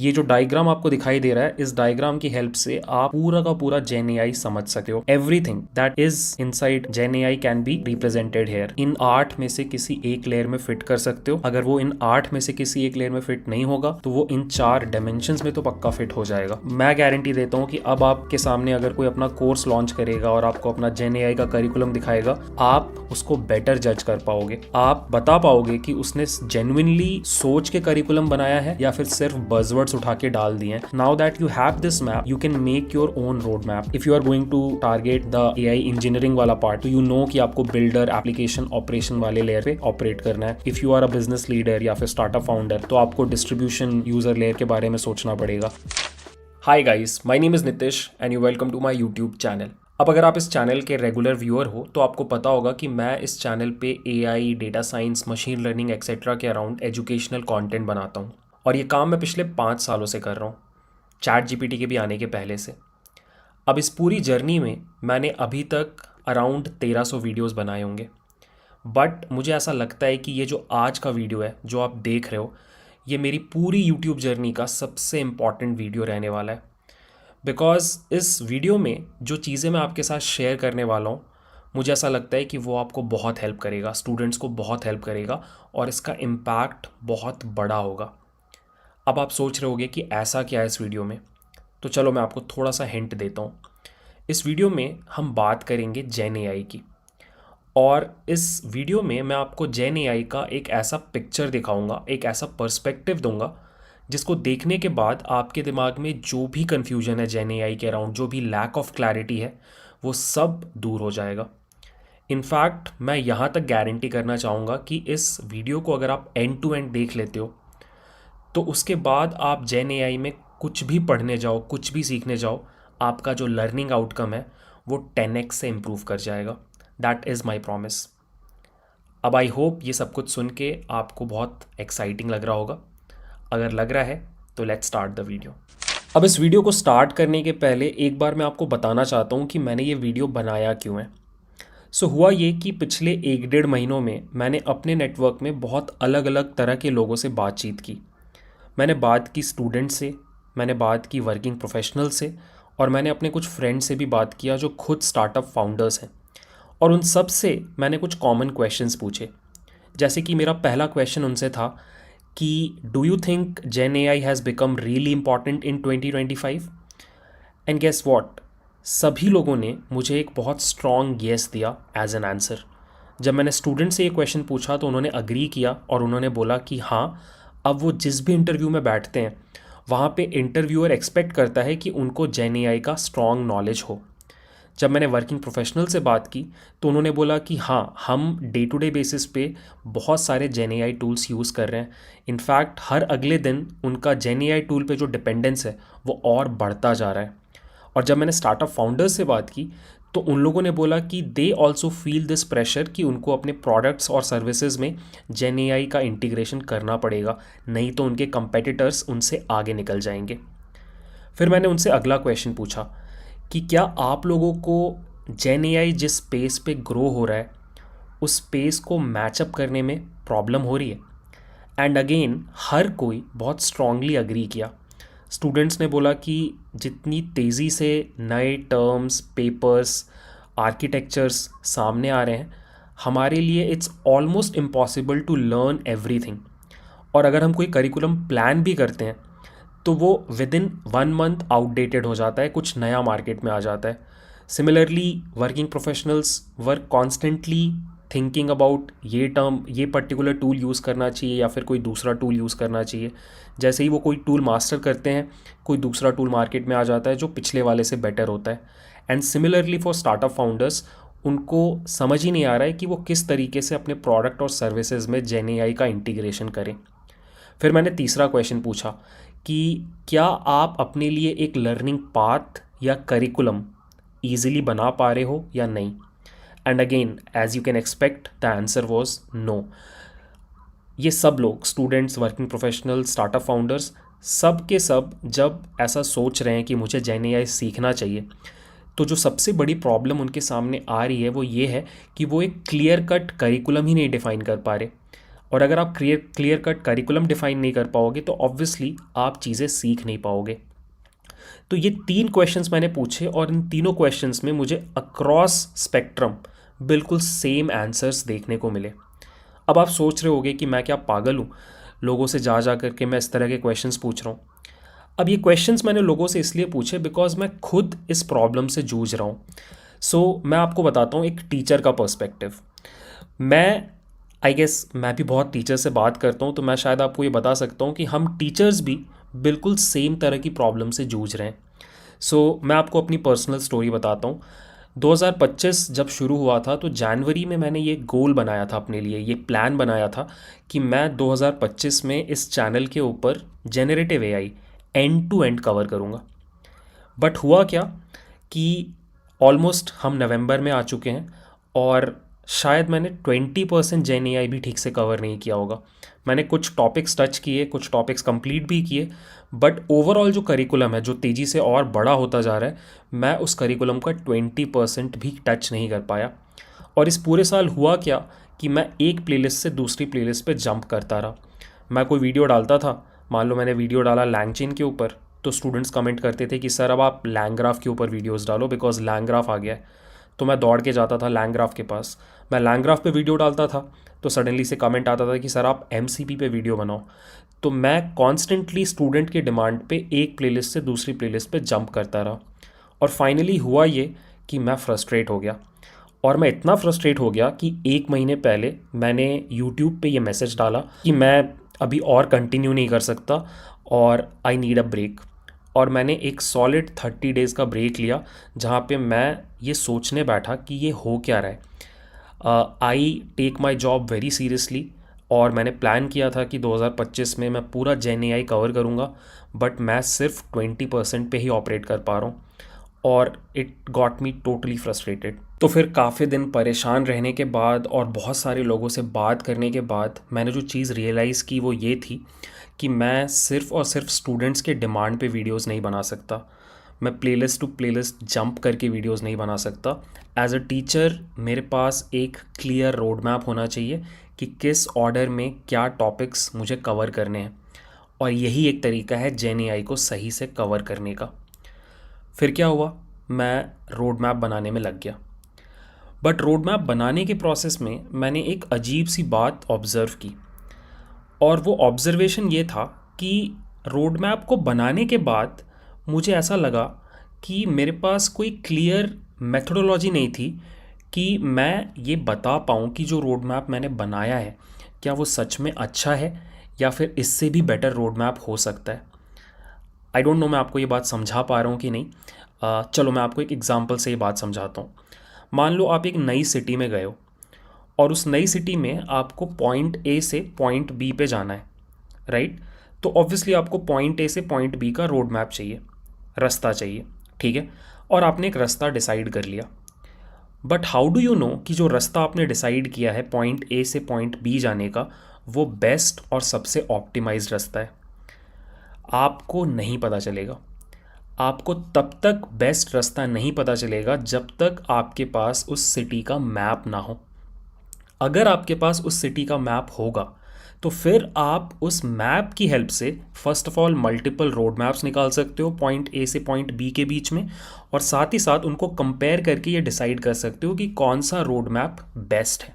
ये जो डायग्राम आपको दिखाई दे रहा है, इस डायग्राम की हेल्प से आप पूरा का पूरा जेन एआई समझ सकते हो। Everything that is inside gen AI can be represented here. इन 8 में से किसी एक लेयर में फिट कर सकते हो। अगर वो इन 8 में से किसी एक लेयर में फिट नहीं होगा तो वो इन 4 डायमेंशंस में तो पक्का फिट हो जाएगा। मैं गारंटी देता हूँ कि अब आपके सामने अगर कोई अपना कोर्स लॉन्च करेगा और आपको अपना जेन एआई का करिकुलम दिखाएगा, आप उसको बेटर जज कर पाओगे। आप बता पाओगे कि उसने जेन्युइनली सोच के करिकुलम बनाया है या फिर सिर्फ बज़वर्ड्स उठा के डाल दिए हैं। Now that you have this map, you can make your own road map. If you are going to target the AI engineering वाला पार्ट, तो यू नो कि आपको बिल्डर, एप्लीकेशन, ऑपरेशन वाले लेयर पे ऑपरेट करना है। If you are a business leader या फिर स्टार्टअप फाउंडर, तो आपको डिस्ट्रीब्यूशन, यूजर लेयर के बारे में सोचना पड़ेगा। Hi guys, my name is Nitish and you welcome to my YouTube channel. अब अगर आप इस चैनल के रेगुलर व्यूअर हो तो आपको पता होगा कि मैं इस चैनल पे AI, data science, machine learning etcetera के अराउंड एजुकेशनल कंटेंट बनाता हूँ और ये काम मैं पिछले 5 सालों से कर रहा हूँ, चैट जीपीटी के भी आने के पहले से। अब इस पूरी जर्नी में मैंने अभी तक अराउंड 1300 वीडियोस बनाए होंगे, बट मुझे ऐसा लगता है कि ये जो आज का वीडियो है जो आप देख रहे हो, ये मेरी पूरी यूट्यूब जर्नी का सबसे इम्पॉर्टेंट वीडियो रहने वाला है। बिकॉज़ इस वीडियो में जो चीज़ें मैं आपके साथ शेयर करने वाला हूँ, मुझे ऐसा लगता है कि वो आपको बहुत हेल्प करेगा, स्टूडेंट्स को बहुत हेल्प करेगा और इसका इम्पैक्ट बहुत बड़ा होगा। अब आप सोच रहे होगे कि ऐसा क्या है इस वीडियो में, तो चलो मैं आपको थोड़ा सा हिंट देता हूँ। इस वीडियो में हम बात करेंगे जेन एआई की, और इस वीडियो में मैं आपको जेन एआई का एक ऐसा पिक्चर दिखाऊंगा, एक ऐसा पर्सपेक्टिव दूंगा जिसको देखने के बाद आपके दिमाग में जो भी कन्फ्यूजन है जेन एआई के अराउंड, जो भी लैक ऑफ क्लैरिटी है, वो सब दूर हो जाएगा। इनफैक्ट मैं यहाँ तक गारंटी करना चाहूँगा कि इस वीडियो को अगर आप एंड टू एंड देख लेते हो तो उसके बाद आप जेन एआई में कुछ भी पढ़ने जाओ, कुछ भी सीखने जाओ, आपका जो लर्निंग आउटकम है वो 10x से इम्प्रूव कर जाएगा। That is my promise. अब आई होप ये सब कुछ सुन के आपको बहुत एक्साइटिंग लग रहा होगा। अगर लग रहा है तो लेट्स स्टार्ट द वीडियो। अब इस वीडियो को स्टार्ट करने के पहले एक बार मैं आपको बताना चाहता हूँ कि मैंने ये वीडियो बनाया क्यों है। हुआ ये कि पिछले 1-1.5 महीनों में मैंने अपने नेटवर्क में बहुत अलग अलग तरह के लोगों से बातचीत की। मैंने बात की स्टूडेंट से, मैंने बात की वर्किंग प्रोफेशनल से, और मैंने अपने कुछ फ्रेंड से भी बात किया जो खुद स्टार्टअप फाउंडर्स हैं। और उन सब से मैंने कुछ कॉमन क्वेश्चंस पूछे। जैसे कि मेरा पहला क्वेश्चन उनसे था कि do you think gen AI has become really important in 2025? And guess what, सभी लोगों ने मुझे एक बहुत स्ट्रॉन्ग येस दिया एज एन आंसर। जब मैंने स्टूडेंट से ये क्वेश्चन पूछा तो उन्होंने अग्री किया और उन्होंने बोला कि हाँ, अब वो जिस भी इंटरव्यू में बैठते हैं वहाँ पे इंटरव्यूअर एक्सपेक्ट करता है कि उनको जेन एआई का स्ट्रॉन्ग नॉलेज हो। जब मैंने वर्किंग प्रोफेशनल से बात की तो उन्होंने बोला कि हाँ, हम डे टू डे बेसिस पे बहुत सारे जेन एआई टूल्स यूज़ कर रहे हैं। इनफैक्ट हर अगले दिन उनका जेन एआई टूल पे जो डिपेंडेंस है वो और बढ़ता जा रहा है। और जब मैंने स्टार्टअप फाउंडर्स से बात की तो उन लोगों ने बोला कि they also feel this pressure कि उनको अपने प्रोडक्ट्स और सर्विसेज में जेन एआई का इंटीग्रेशन करना पड़ेगा, नहीं तो उनके कंपेटिटर्स उनसे आगे निकल जाएंगे। फिर मैंने उनसे अगला क्वेश्चन पूछा कि क्या आप लोगों को जेन एआई जिस स्पेस पे ग्रो हो रहा है उस स्पेस को मैचअप करने में प्रॉब्लम हो रही है? एंड अगेन हर कोई बहुत स्ट्रांगली अग्री किया। स्टूडेंट्स ने बोला कि जितनी तेज़ी से नए टर्म्स, पेपर्स, आर्किटेक्चर्स सामने आ रहे हैं, हमारे लिए it's almost impossible to learn everything. और अगर हम कोई करिकुलम प्लान भी करते हैं तो वो विद इन 1 मंथ आउटडेटेड हो जाता है, कुछ नया मार्केट में आ जाता है। Similarly working professionals were constantly thinking about ये टर्म, ये पर्टिकुलर टूल यूज़ करना चाहिए या फिर कोई दूसरा टूल यूज़ करना चाहिए। जैसे ही वो कोई टूल मास्टर करते हैं, कोई दूसरा टूल मार्केट में आ जाता है जो पिछले वाले से बेटर होता है। And similarly for startup founders, उनको समझ ही नहीं आ रहा है कि वो किस तरीके से अपने प्रोडक्ट और सर्विसेज में जेन एआई का इंटीग्रेशन करें। फिर मैंने तीसरा क्वेश्चन पूछा कि क्या आप अपने लिए एक लर्निंग पाथ या करिकुलम ईजिली बना पा रहे हो या नहीं? And again as you can expect the answer was no. ये सब लोग, students, working professional, startup founders, सब के सब जब ऐसा सोच रहे हैं कि मुझे जेन एआई सीखना चाहिए, तो जो सबसे बड़ी प्रॉब्लम उनके सामने आ रही है वो ये है कि वो एक क्लियर कट करिकुलम ही नहीं डिफाइन कर पा रहे। और अगर आप क्लियर कट करिकुलम डिफाइन नहीं कर पाओगे तो ऑब्वियसली आप चीज़ें सीख नहीं पाओगे। तो ये 3 क्वेश्चंस मैंने पूछे और इन तीनों क्वेश्चंस में मुझे अक्रॉस स्पेक्ट्रम बिल्कुल सेम आंसर्स देखने को मिले। अब आप सोच रहे होगे कि मैं क्या पागल हूँ, लोगों से जा जा करके मैं इस तरह के क्वेश्चंस पूछ रहा हूँ। अब ये क्वेश्चंस मैंने लोगों से इसलिए पूछे बिकॉज मैं खुद इस प्रॉब्लम से जूझ रहा हूँ। सो मैं आपको बताता हूँ एक टीचर का पर्सपेक्टिव। मैं आई गेस मैं भी बहुत टीचर से बात करता हूँ, तो मैं शायद आपको ये बता सकता हूँ कि हम टीचर्स भी बिल्कुल सेम तरह की प्रॉब्लम से जूझ रहे हैं। मैं आपको अपनी पर्सनल स्टोरी बताता हूँ। 2025 जब शुरू हुआ था तो जनवरी में मैंने ये गोल बनाया था अपने लिए, ये प्लान बनाया था कि मैं 2025 में इस चैनल के ऊपर generative AI end to end cover करूँगा। बट हुआ क्या कि ऑलमोस्ट हम नवंबर में आ चुके हैं और शायद मैंने 20% जेन एआई भी ठीक से कवर नहीं किया होगा। मैंने कुछ टॉपिक्स टच किए, कुछ टॉपिक्स कंप्लीट भी किए, बट ओवरऑल जो करिकुलम है जो तेज़ी से और बड़ा होता जा रहा है, मैं उस करिकुलम का 20% भी टच नहीं कर पाया। और इस पूरे साल हुआ क्या कि मैं एक प्लेलिस्ट से दूसरी प्लेलिस्ट पे जंप करता रहा। मैं कोई वीडियो डालता था, मान लो मैंने वीडियो डाला लैंगचेन के ऊपर, तो स्टूडेंट्स कमेंट करते थे कि सर अब आप लैंग्राफ के ऊपर वीडियोस डालो बिकॉज लैंग्राफ आ गया है। तो मैं दौड़ के जाता था लैंग्राफ के पास, मैं लैंग्राफ पे वीडियो डालता था तो सडनली से कमेंट आता था कि सर आप एमसीपी पे वीडियो बनाओ। तो मैं कॉन्स्टेंटली स्टूडेंट के डिमांड पे एक प्लेलिस्ट से दूसरी प्लेलिस्ट पे जंप करता रहा। और फाइनली हुआ ये कि मैं फ्रस्ट्रेट हो गया। और मैं इतना फ्रस्ट्रेट हो गया कि 1 महीने पहले मैंने यूट्यूब पे ये मैसेज डाला कि मैं अभी और कंटिन्यू नहीं कर सकता और आई नीड अ ब्रेक। और मैंने एक सॉलिड 30 डेज़ का ब्रेक लिया जहाँ पे मैं ये सोचने बैठा कि ये हो क्या रहा है। I take my job very seriously और मैंने प्लान किया था कि 2025 में मैं पूरा जेन एआई कवर करूँगा, बट मैं सिर्फ 20% पे ही ऑपरेट कर पा रहा हूँ और it got me totally frustrated. तो फिर काफ़ी दिन परेशान रहने के बाद और बहुत सारे लोगों से बात करने के बाद मैंने जो चीज़ रियलाइज़ की वो ये थी कि मैं सिर्फ़ और सिर्फ स्टूडेंट्स के डिमांड पे वीडियोस नहीं बना सकता। मैं प्लेलिस्ट टू प्लेलिस्ट जंप करके वीडियोस नहीं बना सकता। एज अ टीचर मेरे पास एक क्लियर रोड मैप होना चाहिए कि किस ऑर्डर में क्या टॉपिक्स मुझे कवर करने हैं, और यही एक तरीका है जेन एआई को सही से कवर करने का। फिर क्या हुआ, मैं रोड मैप बनाने में लग गया। बट रोड मैप बनाने के प्रोसेस में मैंने एक अजीब सी बात ऑब्ज़र्व की, और वो ऑब्ज़र्वेशन ये था कि रोड मैप को बनाने के बाद मुझे ऐसा लगा कि मेरे पास कोई क्लियर मेथोडोलॉजी नहीं थी कि मैं ये बता पाऊँ कि जो रोड मैप मैंने बनाया है क्या वो सच में अच्छा है या फिर इससे भी बेटर रोड मैप हो सकता है। आई डोंट नो मैं आपको ये बात समझा पा रहा हूँ कि नहीं। चलो मैं आपको एक एग्जांपल से ये बात समझाता हूँ। मान लो आप एक नई सिटी में गए हो और उस नई सिटी में आपको पॉइंट ए से पॉइंट बी पे जाना है, राइट। तो ऑब्वियसली आपको पॉइंट ए से पॉइंट बी का रोड मैप चाहिए, रास्ता चाहिए, ठीक है। और आपने एक रास्ता डिसाइड कर लिया, but how do you know कि जो रास्ता आपने डिसाइड किया है पॉइंट ए से पॉइंट बी जाने का वो बेस्ट और सबसे ऑप्टिमाइज्ड रास्ता है? आपको नहीं पता चलेगा। आपको तब तक बेस्ट रास्ता नहीं पता चलेगा जब तक आपके पास उस सिटी का मैप ना हो। अगर आपके पास उस सिटी का मैप होगा तो फिर आप उस मैप की हेल्प से first of all multiple road maps निकाल सकते हो पॉइंट ए से पॉइंट बी के बीच में, और साथ ही साथ उनको कंपेयर करके ये डिसाइड कर सकते हो कि कौन सा रोड मैप बेस्ट है।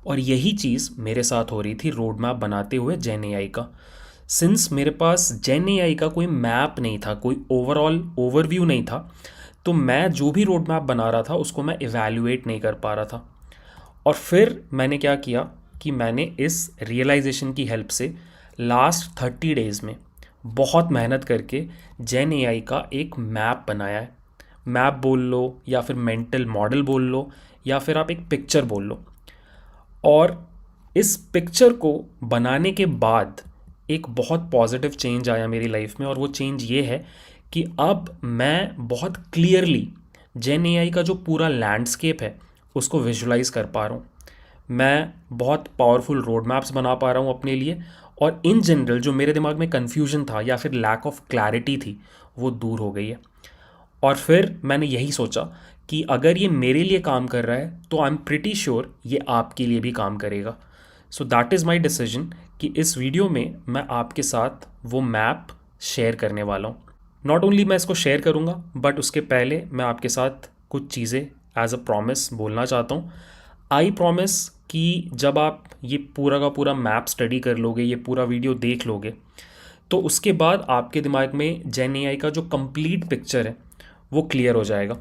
और यही चीज़ मेरे साथ हो रही थी रोड मैप बनाते हुए जेन एआई का। सिंस मेरे पास जेन एआई का कोई मैप नहीं था, कोई ओवरऑल ओवरव्यू नहीं था, तो मैं जो भी रोड मैप बना रहा था उसको मैं इवैल्यूएट नहीं कर पा रहा था। और फिर मैंने क्या किया कि मैंने इस रियलाइजेशन की हेल्प से लास्ट 30 डेज़ में बहुत मेहनत करके जेन एआई का एक मैप बनाया है। मैप बोल लो या फिर मेंटल मॉडल बोल लो या फिर आप एक पिक्चर बोल लो। और इस पिक्चर को बनाने के बाद एक बहुत पॉजिटिव चेंज आया मेरी लाइफ में, और वो चेंज ये है कि अब मैं बहुत क्लियरली जेन एआई का जो पूरा लैंडस्केप है उसको विजुलाइज कर पा रहा हूँ। मैं बहुत पावरफुल रोड मैप्स बना पा रहा हूँ अपने लिए, और इन जनरल जो मेरे दिमाग में कन्फ्यूजन था या फिर लैक ऑफ क्लैरिटी थी वो दूर हो गई है। और फिर मैंने यही सोचा कि अगर ये मेरे लिए काम कर रहा है तो आई एम प्रिटी श्योर ये आपके लिए भी काम करेगा। सो दैट इज़ माई डिसीजन कि इस वीडियो में मैं आपके साथ वो मैप शेयर करने वाला हूँ। नॉट ओनली मैं इसको शेयर करूँगा, बट उसके पहले मैं आपके साथ कुछ चीज़ें एज अ प्रॉमिस बोलना चाहता हूँ। आई प्रॉमिस कि जब आप ये पूरा का पूरा मैप स्टडी कर लोगे, ये पूरा वीडियो देख लोगे, तो उसके बाद आपके दिमाग में जेन एआई का जो कंप्लीट पिक्चर है वो क्लियर हो जाएगा।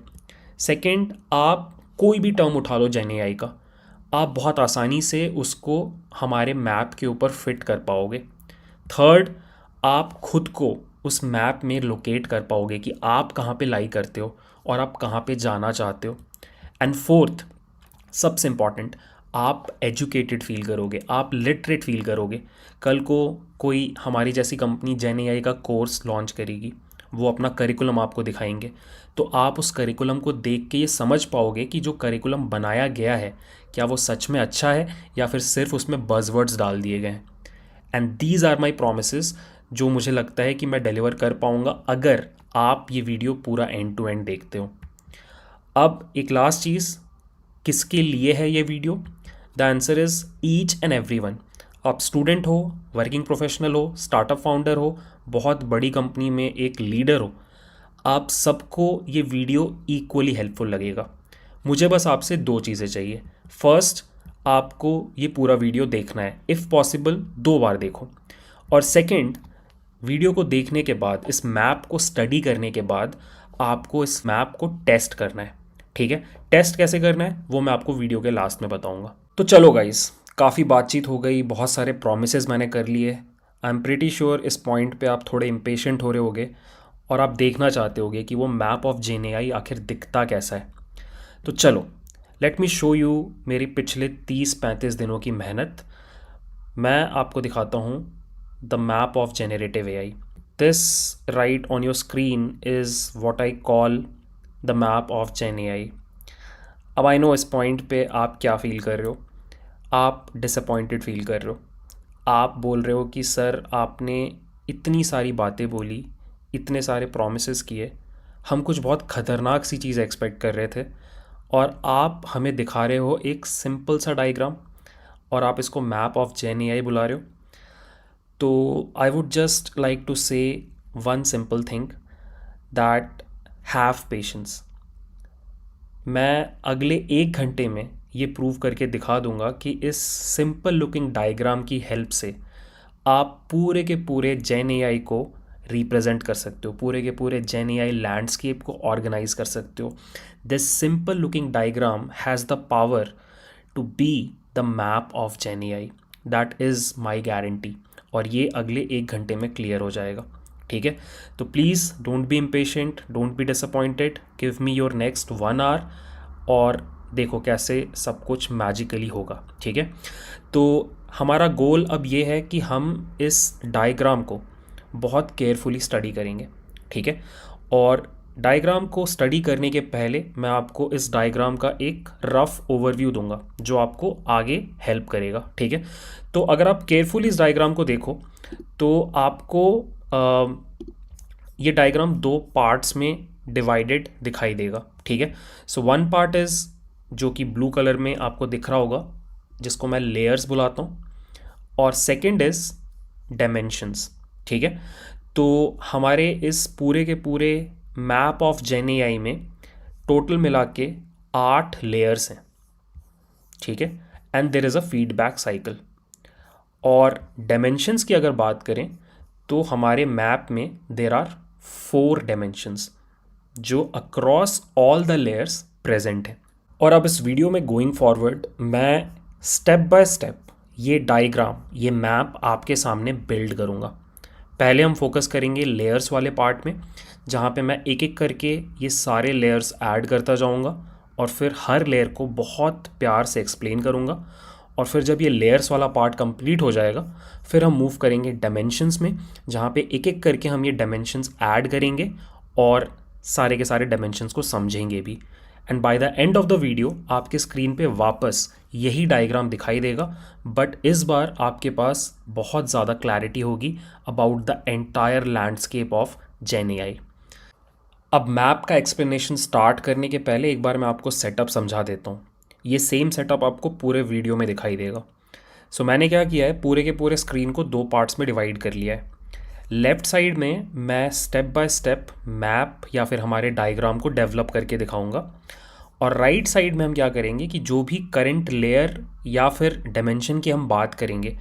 सेकंड, आप कोई भी टर्म उठा लो जेन एआई का, आप बहुत आसानी से उसको हमारे मैप के ऊपर फिट कर पाओगे। थर्ड, आप खुद को उस मैप में लोकेट कर पाओगे कि आप कहाँ पे लाई करते हो और आप कहाँ पे जाना चाहते हो। एंड फोर्थ, सबसे इम्पॉर्टेंट, आप एजुकेटेड फील करोगे, आप लिटरेट फील करोगे। कल को कोई हमारी जैसी कंपनी जेन एआई का कोर्स लॉन्च करेगी, वो अपना करिकुलम आपको दिखाएंगे, तो आप उस करिकुलम को देख के ये समझ पाओगे कि जो करिकुलम बनाया गया है क्या वो सच में अच्छा है या फिर सिर्फ उसमें बज़वर्ड्स डाल दिए गए हैं। And these are my promise जो मुझे लगता है कि मैं डिलीवर कर पाऊँगा अगर आप ये वीडियो पूरा एंड टू एंड देखते हो। अब एक लास्ट चीज़, किसके लिए है ये video? The answer is each and every one. आप स्टूडेंट हो, वर्किंग प्रोफेशनल हो, स्टार्टअप फाउंडर हो, बहुत बड़ी कंपनी में एक लीडर हो, आप सबको ये वीडियो इक्वली हेल्पफुल लगेगा। मुझे बस आपसे दो चीज़ें चाहिए। फर्स्ट, आपको ये पूरा वीडियो देखना है, इफ़ पॉसिबल 2 बार देखो। और सेकंड, वीडियो को देखने के बाद, इस मैप को स्टडी करने के बाद, आपको इस मैप को टेस्ट करना है। ठीक है, टेस्ट कैसे करना है वो मैं आपको वीडियो के लास्ट में बताऊंगा। तो चलो गाइस, काफ़ी बातचीत हो गई, बहुत सारे प्रोमिसेस मैंने कर लिए। आई एम प्रीटी श्योर इस पॉइंट पे आप थोड़े इम्पेशेंट हो रहे होगे और आप देखना चाहते होगे कि वो मैप ऑफ जेन एआई आखिर दिखता कैसा है। तो चलो, लेट मी शो यू मेरी पिछले 30-35 दिनों की मेहनत। मैं आपको दिखाता हूँ the map of generative AI. This right on your screen is what I call the map of gen AI. अब आई नो इस पॉइंट पे आप क्या फील कर रहे हो, आप डिसअपॉइंटेड फील कर रहे हो। आप बोल रहे हो कि सर आपने इतनी सारी बातें बोली, इतने सारे प्रोमिसेस किए, हम कुछ बहुत ख़तरनाक सी चीज़ एक्सपेक्ट कर रहे थे और आप हमें दिखा रहे हो एक सिंपल सा डायग्राम और आप इसको मैप ऑफ जेन एआई बुला रहे हो। तो I would just like to say one simple thing, that have patience. मैं अगले 1 घंटे में ये प्रूव करके दिखा दूंगा कि इस सिंपल लुकिंग डायग्राम की हेल्प से आप पूरे के पूरे जेन एआई को रिप्रेजेंट कर सकते हो, पूरे के पूरे जेन एआई लैंडस्केप को ऑर्गेनाइज कर सकते हो। This simple looking diagram has the power to be the map of gen AI, that is my guarantee. और ये अगले 1 घंटे में क्लियर हो जाएगा। ठीक है, तो please don't be impatient, don't be disappointed, give me your next 1 hour और देखो कैसे सब कुछ मैजिकली होगा। ठीक है, तो हमारा गोल अब ये है कि हम इस डायग्राम को बहुत केयरफुली स्टडी करेंगे। ठीक है, और डायग्राम को स्टडी करने के पहले मैं आपको इस डायग्राम का एक रफ ओवरव्यू दूंगा जो आपको आगे हेल्प करेगा। ठीक है, तो अगर आप केयरफुली इस डायग्राम को देखो तो आपको ये डायग्राम 2 पार्ट्स में डिवाइडेड दिखाई देगा। ठीक है, सो वन पार्ट इज़ जो कि ब्लू कलर में आपको दिख रहा होगा, जिसको मैं लेयर्स बुलाता हूँ, और सेकंड इज़ डायमेंशंस। ठीक है, तो हमारे इस पूरे के पूरे मैप ऑफ जेन एआई में टोटल मिला के 8 लेयर्स हैं। ठीक है, and there is a feedback cycle. और डायमेंशंस की अगर बात करें तो हमारे मैप में देर आर 4 डायमेंशंस जो across all the layers present है। और अब इस वीडियो में गोइंग फॉरवर्ड मैं स्टेप बाय स्टेप ये डायग्राम, ये मैप आपके सामने बिल्ड करूँगा। पहले हम फोकस करेंगे लेयर्स वाले पार्ट में, जहाँ पे मैं एक एक करके ये सारे लेयर्स ऐड करता जाऊँगा और फिर हर लेयर को बहुत प्यार से एक्सप्लेन करूँगा। और फिर जब ये लेयर्स वाला पार्ट कंप्लीट हो जाएगा फिर हम मूव करेंगे डायमेंशंस में, जहाँ पे एक एक करके हम ये डायमेंशंस ऐड करेंगे और सारे के सारे डायमेंशंस को समझेंगे भी। And by the end of the video आपके स्क्रीन पे वापस यही डायग्राम दिखाई देगा, बट इस बार आपके पास बहुत ज़्यादा क्लैरिटी होगी about the entire landscape of gen AI. अब मैप का एक्सप्लेनेशन स्टार्ट करने के पहले एक बार मैं आपको सेटअप समझा देता हूँ। ये सेम सेटअप आपको पूरे वीडियो में दिखाई देगा। सो मैंने क्या किया है, पूरे के पूरे स्क्रीन को दो पार्ट्स में डिवाइड कर लिया है। लेफ़्ट साइड में मैं स्टेप बाय स्टेप मैप या फिर हमारे डायग्राम को डेवलप करके दिखाऊंगा, और राइट साइड में हम क्या करेंगे कि जो भी करंट लेयर या फिर डायमेंशन की हम बात करेंगे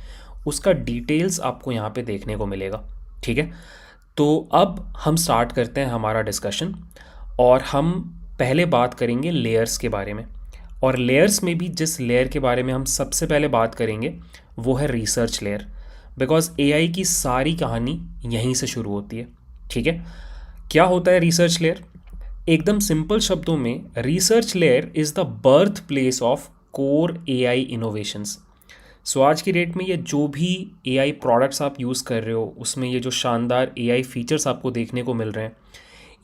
उसका डिटेल्स आपको यहाँ पे देखने को मिलेगा। ठीक है, तो अब हम स्टार्ट करते हैं हमारा डिस्कशन, और हम पहले बात करेंगे लेयर्स के बारे में। और लेयर्स में भी जिस लेयर के बारे में हम सबसे पहले बात करेंगे वो है रिसर्च लेयर, बिकॉज एआई की सारी कहानी यहीं से शुरू होती है। ठीक है, क्या होता है रिसर्च लेयर? एकदम सिंपल शब्दों में, research layer is the birth place of core AI innovations. So आज की डेट में ये जो भी एआई प्रोडक्ट्स आप यूज़ कर रहे हो उसमें ये जो शानदार एआई फीचर्स आपको देखने को मिल रहे हैं,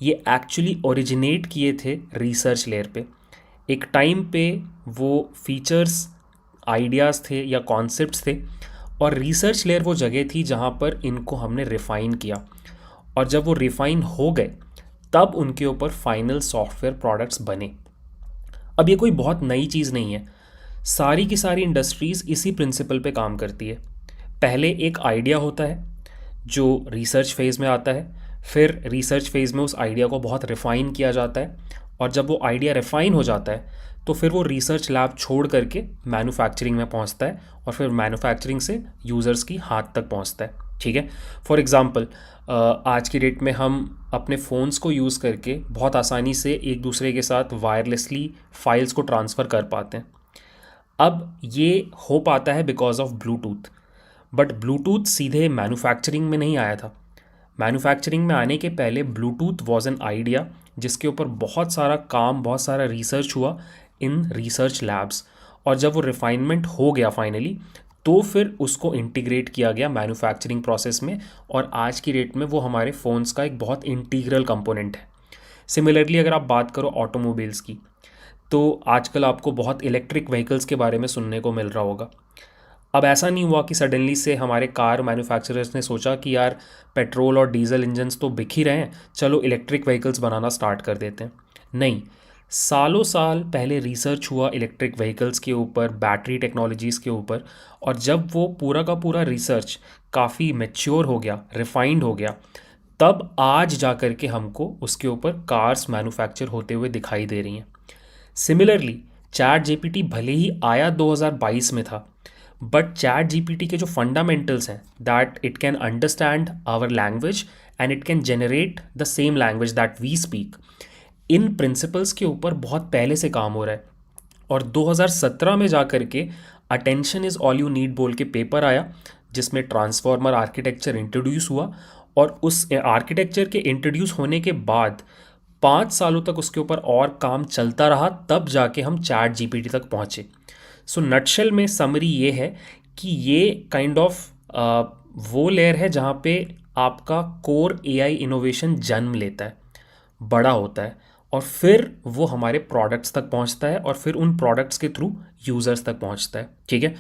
ये एक्चुअली ओरिजिनेट किए थे रिसर्च लेयर पे। एक टाइम पे वो फीचर्स, आइडियाज़ थे या कॉन्सेप्ट्स थे, और रिसर्च लेयर वो जगह थी जहाँ पर इनको हमने रिफ़ाइन किया, और जब वो रिफ़ाइन हो गए तब उनके ऊपर फाइनल सॉफ्टवेयर प्रोडक्ट्स बने। अब ये कोई बहुत नई चीज़ नहीं है, सारी की सारी इंडस्ट्रीज़ इसी प्रिंसिपल पे काम करती है। पहले एक आइडिया होता है जो रिसर्च फेज़ में आता है, फिर रिसर्च फेज़ में उस आइडिया को बहुत रिफ़ाइन किया जाता है, और जब वो आइडिया रिफ़ाइन हो जाता है तो फिर वो रिसर्च लैब छोड़ करके मैन्युफैक्चरिंग में पहुंचता है, और फिर मैन्युफैक्चरिंग से यूज़र्स की हाथ तक पहुंचता है। ठीक है, फॉर एग्ज़ाम्पल आज की डेट में हम अपने फ़ोन्स को यूज़ करके बहुत आसानी से एक दूसरे के साथ वायरलेसली फ़ाइल्स को ट्रांसफ़र कर पाते हैं। अब ये हो पाता है because of Bluetooth, but Bluetooth सीधे मैन्युफैक्चरिंग में नहीं आया था। मैन्युफैक्चरिंग में आने के पहले ब्लूटूथ वॉज एन आइडिया जिसके ऊपर बहुत सारा काम, बहुत सारा रिसर्च हुआ इन रिसर्च लैब्स, और जब वो रिफाइनमेंट हो गया फाइनली तो फिर उसको इंटीग्रेट किया गया मैन्युफैक्चरिंग प्रोसेस में, और आज की डेट में वो हमारे फ़ोन्स का एक बहुत इंटीग्रल कंपोनेंट है। सिमिलरली अगर आप बात करो ऑटोमोबाइल्स की, तो आजकल आपको बहुत इलेक्ट्रिक व्हीकल्स के बारे में सुनने को मिल रहा होगा। अब ऐसा नहीं हुआ कि सडनली से हमारे कार मैन्युफैक्चरर्स ने सोचा कि यार पेट्रोल और डीजल इंजन्स तो बिक ही रहे हैं, चलो इलेक्ट्रिक व्हीकल्स बनाना स्टार्ट कर देते हैं। नहीं, सालों साल पहले रिसर्च हुआ इलेक्ट्रिक व्हीकल्स के ऊपर, बैटरी टेक्नोलॉजीज़ के ऊपर, और जब वो पूरा का पूरा रिसर्च काफ़ी मैच्योर हो गया, रिफाइंड हो गया, तब आज जा कर के हमको उसके ऊपर कार्स मैन्युफैक्चर होते हुए दिखाई दे रही हैं। सिमिलरली चैट जीपीटी भले ही आया 2022 में था, बट चैट जीपीटी के जो फंडामेंटल्स हैं, that it can understand our language and it can generate the same language that we speak, इन प्रिंसिपल्स के ऊपर बहुत पहले से काम हो रहा है। और 2017 में जा कर के attention is all you need बोल के पेपर आया जिसमें ट्रांसफॉर्मर आर्किटेक्चर इंट्रोड्यूस हुआ, और उस आर्किटेक्चर के इंट्रोड्यूस होने के बाद 5 सालों तक उसके ऊपर और काम चलता रहा, तब जाके हम चैट जीपीटी तक पहुँचे। सो नटशेल में समरी ये है कि ये काइंड ऑफ वो लेयर है जहाँ पे आपका कोर एआई इनोवेशन जन्म लेता है, बड़ा होता है, और फिर वो हमारे प्रोडक्ट्स तक पहुंचता है, और फिर उन प्रोडक्ट्स के थ्रू यूज़र्स तक पहुंचता है। ठीक है,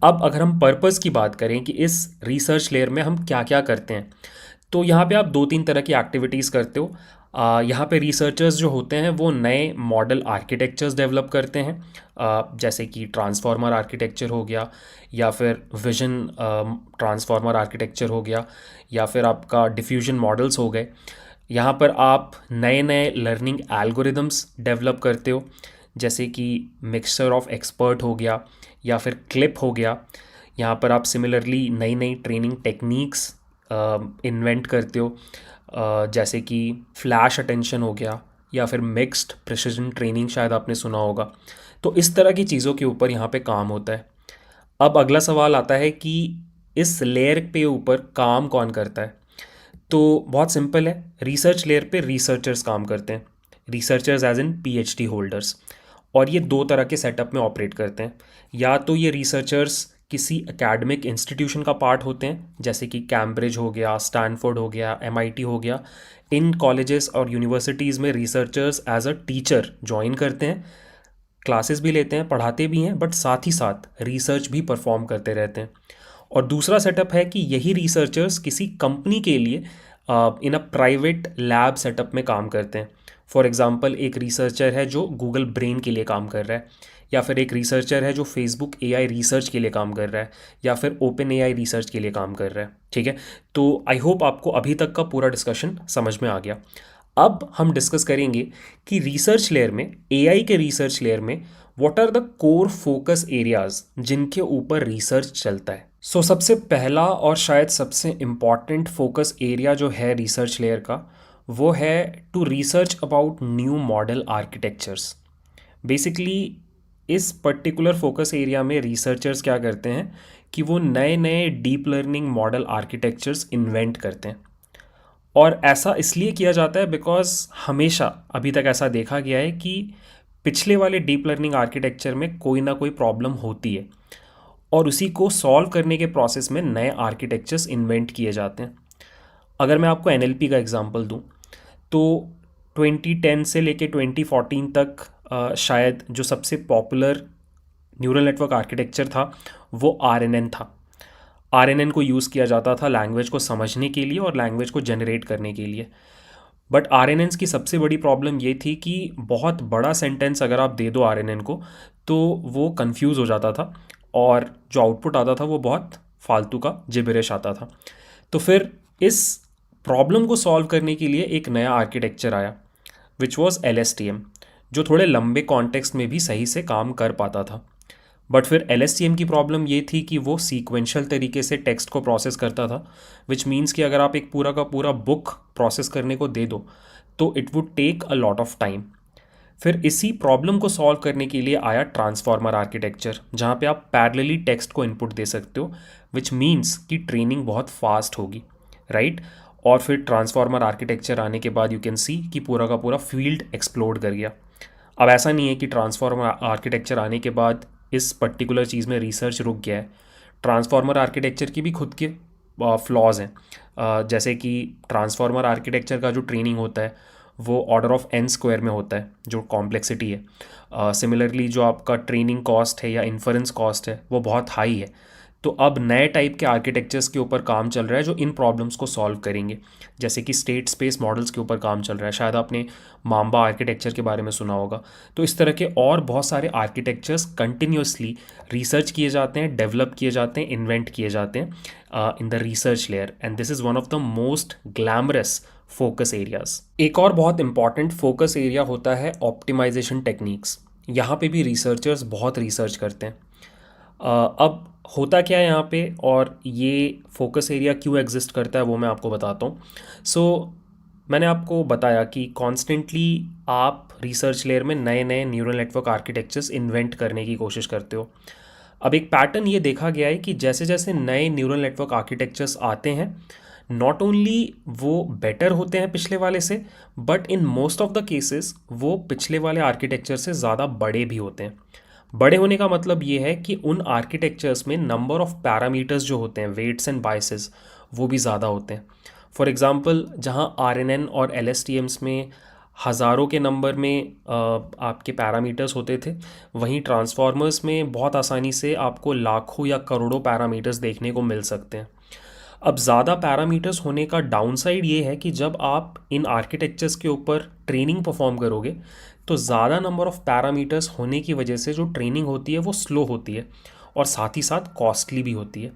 अब अगर हम पर्पस की बात करें कि इस रिसर्च लेयर में हम क्या क्या करते हैं, तो यहाँ पे आप दो तीन तरह की एक्टिविटीज़ करते हो। यहाँ पे रिसर्चर्स जो होते हैं वो नए मॉडल आर्किटेक्चर्स डेवलप करते हैं, जैसे कि ट्रांसफॉर्मर आर्किटेक्चर हो गया, या फिर विजन ट्रांसफॉर्मर आर्किटेक्चर हो गया, या फिर आपका डिफ्यूजन मॉडल्स हो गए। यहाँ पर आप नए नए लर्निंग एल्गोरिदम्स डेवलप करते हो, जैसे कि मिक्सचर ऑफ एक्सपर्ट हो गया या फिर क्लिप हो गया। यहाँ पर आप सिमिलरली नई नई ट्रेनिंग टेक्निक्स इन्वेंट करते हो, जैसे कि फ्लैश अटेंशन हो गया, या फिर मिक्स्ड प्रिसिजन ट्रेनिंग शायद आपने सुना होगा। तो इस तरह की चीज़ों के ऊपर यहाँ पे काम होता है। अब अगला सवाल आता है कि इस लेयर पे ऊपर काम कौन करता है? तो बहुत सिंपल है, रिसर्च लेयर पे रिसर्चर्स काम करते हैं, researchers as in PhD holders, और ये दो तरह के सेटअप में ऑपरेट करते हैं। या तो ये रिसर्चर्स किसी एकेडमिक इंस्टीट्यूशन का पार्ट होते हैं, जैसे कि कैम्ब्रिज हो गया, स्टैनफोर्ड हो गया, एमआईटी हो गया। इन कॉलेजेस और यूनिवर्सिटीज़ में researchers as a teacher join करते हैं, क्लासेस भी लेते हैं, पढ़ाते भी हैं, बट साथ ही साथ रिसर्च भी परफॉर्म करते रहते हैं। और दूसरा सेटअप है कि यही रिसर्चर्स किसी कंपनी के लिए इन अ प्राइवेट लैब सेटअप में काम करते हैं। फॉर एग्जांपल एक रिसर्चर है जो गूगल ब्रेन के लिए काम कर रहा है, या फिर एक रिसर्चर है जो फेसबुक एआई रिसर्च के लिए काम कर रहा है, या फिर ओपन एआई रिसर्च के लिए काम कर रहा है। ठीक है, तो आई होप आपको अभी तक का पूरा डिस्कशन समझ में आ गया। अब हम डिस्कस करेंगे कि रिसर्च लेयर में, एआई के रिसर्च लेयर में, what are the core focus areas जिनके ऊपर रिसर्च चलता है। सो सबसे पहला और शायद सबसे इम्पॉर्टेंट फोकस एरिया जो है रिसर्च लेयर का, वो है to research about new model architectures. Basically इस पर्टिकुलर फोकस एरिया में रिसर्चर्स क्या करते हैं कि वो नए नए deep learning model architectures invent करते हैं। और ऐसा इसलिए किया जाता है बिकॉज हमेशा अभी तक ऐसा देखा गया है कि पिछले वाले डीप लर्निंग आर्किटेक्चर में कोई ना कोई प्रॉब्लम होती है, और उसी को सॉल्व करने के प्रोसेस में नए आर्किटेक्चर्स इन्वेंट किए जाते हैं। अगर मैं आपको एनएलपी का एग्जांपल दूं, तो 2010 से लेके 2014 तक शायद जो सबसे पॉपुलर न्यूरल नेटवर्क आर्किटेक्चर था वो आरएनएन था। आरएनएन को यूज़ किया जाता था लैंग्वेज को समझने के लिए और लैंग्वेज को जनरेट करने के लिए। बट आरएनएन्स की सबसे बड़ी प्रॉब्लम ये थी कि बहुत बड़ा सेंटेंस अगर आप दे दो आरएनएन को तो वो कंफ्यूज हो जाता था, और जो आउटपुट आता था वो बहुत फालतू का जिबरिश आता था। तो फिर इस प्रॉब्लम को सॉल्व करने के लिए एक नया आर्किटेक्चर आया विच वॉज LSTM, जो थोड़े लंबे कॉन्टेक्स्ट में भी सही से काम कर पाता था। बट फिर LSTM की प्रॉब्लम ये थी कि वो सीक्वेंशियल तरीके से टेक्स्ट को प्रोसेस करता था, विच मीन्स कि अगर आप एक पूरा का पूरा बुक प्रोसेस करने को दे दो तो it would take a lot of time. फिर इसी प्रॉब्लम को सॉल्व करने के लिए आया ट्रांसफॉर्मर आर्किटेक्चर, जहाँ पे आप पैरेलली टेक्स्ट को इनपुट दे सकते हो, विच मीन्स कि ट्रेनिंग बहुत फास्ट होगी, राइट। और फिर ट्रांसफॉर्मर आर्किटेक्चर आने के बाद यू कैन सी कि पूरा का पूरा फील्ड एक्सप्लोड कर गया। अब ऐसा नहीं है कि ट्रांसफॉर्मर आर्किटेक्चर आने के बाद इस पर्टिकुलर चीज़ में रिसर्च रुक गया है। ट्रांसफॉर्मर आर्किटेक्चर की भी खुद के फ्लॉज हैं, जैसे कि ट्रांसफॉर्मर आर्किटेक्चर का जो ट्रेनिंग होता है वो ऑर्डर ऑफ n स्क्वायर में होता है, जो कॉम्प्लेक्सिटी है। सिमिलरली जो आपका ट्रेनिंग कॉस्ट है या इन्फरेंस कॉस्ट है वो बहुत हाई है। तो अब नए टाइप के आर्किटेक्चर्स के ऊपर काम चल रहा है जो इन प्रॉब्लम्स को सॉल्व करेंगे, जैसे कि स्टेट स्पेस मॉडल्स के ऊपर काम चल रहा है। शायद आपने माम्बा आर्किटेक्चर के बारे में सुना होगा। तो इस तरह के और बहुत सारे आर्किटेक्चर्स कंटिन्यूसली रिसर्च किए जाते हैं, डेवलप किए जाते हैं, इन्वेंट किए जाते हैं in the research layer, and this is one of the most glamorous focus areas. एक और बहुत इंपॉर्टेंट फोकस एरिया होता है ऑप्टिमाइजेशन टेक्निक्स। यहाँ पे भी रिसर्चर्स बहुत रिसर्च करते हैं। अब होता क्या है यहाँ पे, और ये फोकस एरिया क्यों एग्जिस्ट करता है वो मैं आपको बताता हूँ। सो मैंने आपको बताया कि कॉन्स्टेंटली आप रिसर्च लेयर में नए नए न्यूरल नेटवर्क आर्किटेक्चर्स इन्वेंट करने की कोशिश करते हो। अब एक पैटर्न ये देखा गया है कि जैसे जैसे नए न्यूरल नेटवर्क आर्किटेक्चर्स आते हैं, नॉट ओनली वो बेटर होते हैं पिछले वाले से, but in most of the cases वो पिछले वाले आर्किटेक्चर से ज़्यादा बड़े भी होते हैं। बड़े होने का मतलब ये है कि उन आर्किटेक्चर्स में नंबर ऑफ पैरामीटर्स जो होते हैं, वेट्स एंड बायसेस, वो भी ज़्यादा होते हैं। फॉर एग्जांपल, जहाँ आरएनएन और एलएसटीएम्स में हज़ारों के नंबर में आपके पैरामीटर्स होते थे, वहीं ट्रांसफॉर्मर्स में बहुत आसानी से आपको लाखों या करोड़ों पैरामीटर्स देखने को मिल सकते हैं। अब ज़्यादा पैरामीटर्स होने का डाउनसाइड ये है कि जब आप इन आर्किटेक्चर्स के ऊपर ट्रेनिंग परफॉर्म करोगे तो ज़्यादा नंबर ऑफ पैरामीटर्स होने की वजह से जो ट्रेनिंग होती है वो स्लो होती है, और साथ ही साथ कॉस्टली भी होती है।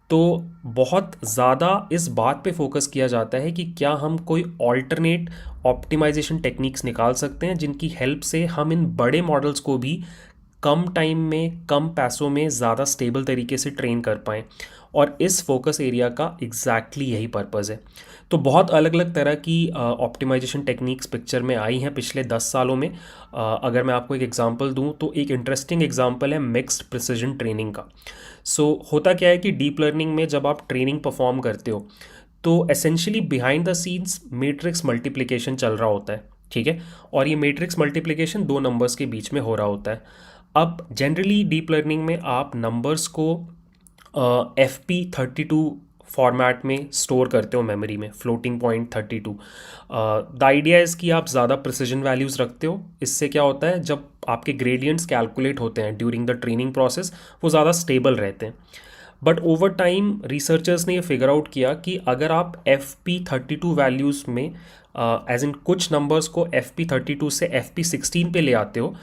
तो बहुत ज़्यादा इस बात पे फोकस किया जाता है कि क्या हम कोई ऑल्टरनेट ऑप्टिमाइजेशन टेक्निक्स निकाल सकते हैं जिनकी हेल्प से हम इन बड़े मॉडल्स को भी कम टाइम में, कम पैसों में, ज़्यादा स्टेबल तरीके से ट्रेन कर पाएँ। और इस फोकस एरिया का एग्जैक्टली यही पर्पज़ है। तो बहुत अलग अलग तरह की ऑप्टिमाइजेशन टेक्निक्स पिक्चर में आई हैं पिछले 10 सालों में। अगर मैं आपको एक एग्जांपल दूं तो एक इंटरेस्टिंग एग्जांपल है मिक्स्ड प्रिसिजन ट्रेनिंग का। सो होता क्या है कि डीप लर्निंग में जब आप ट्रेनिंग परफॉर्म करते हो तो essentially behind the scenes matrix multiplication चल रहा होता है, ठीक है। और ये मैट्रिक्स मल्टीप्लिकेशन दो नंबर्स के बीच में हो रहा होता है। अब जनरली डीप लर्निंग में आप नंबर्स को FP32 फॉर्मेट में स्टोर करते हो मेमोरी में, floating point 32। The idea is कि आप ज़्यादा प्रिसिजन वैल्यूज़ रखते हो। इससे क्या होता है, जब आपके ग्रेडियंट्स कैलकुलेट होते हैं ड्यूरिंग द ट्रेनिंग प्रोसेस, वो ज़्यादा स्टेबल रहते हैं। बट ओवर टाइम रिसर्चर्स ने ये फिगर आउट किया कि अगर आप FP32 वैल्यूज़ में एज इन कुछ नंबर्स को FP32 से FP16 पे ले आते हो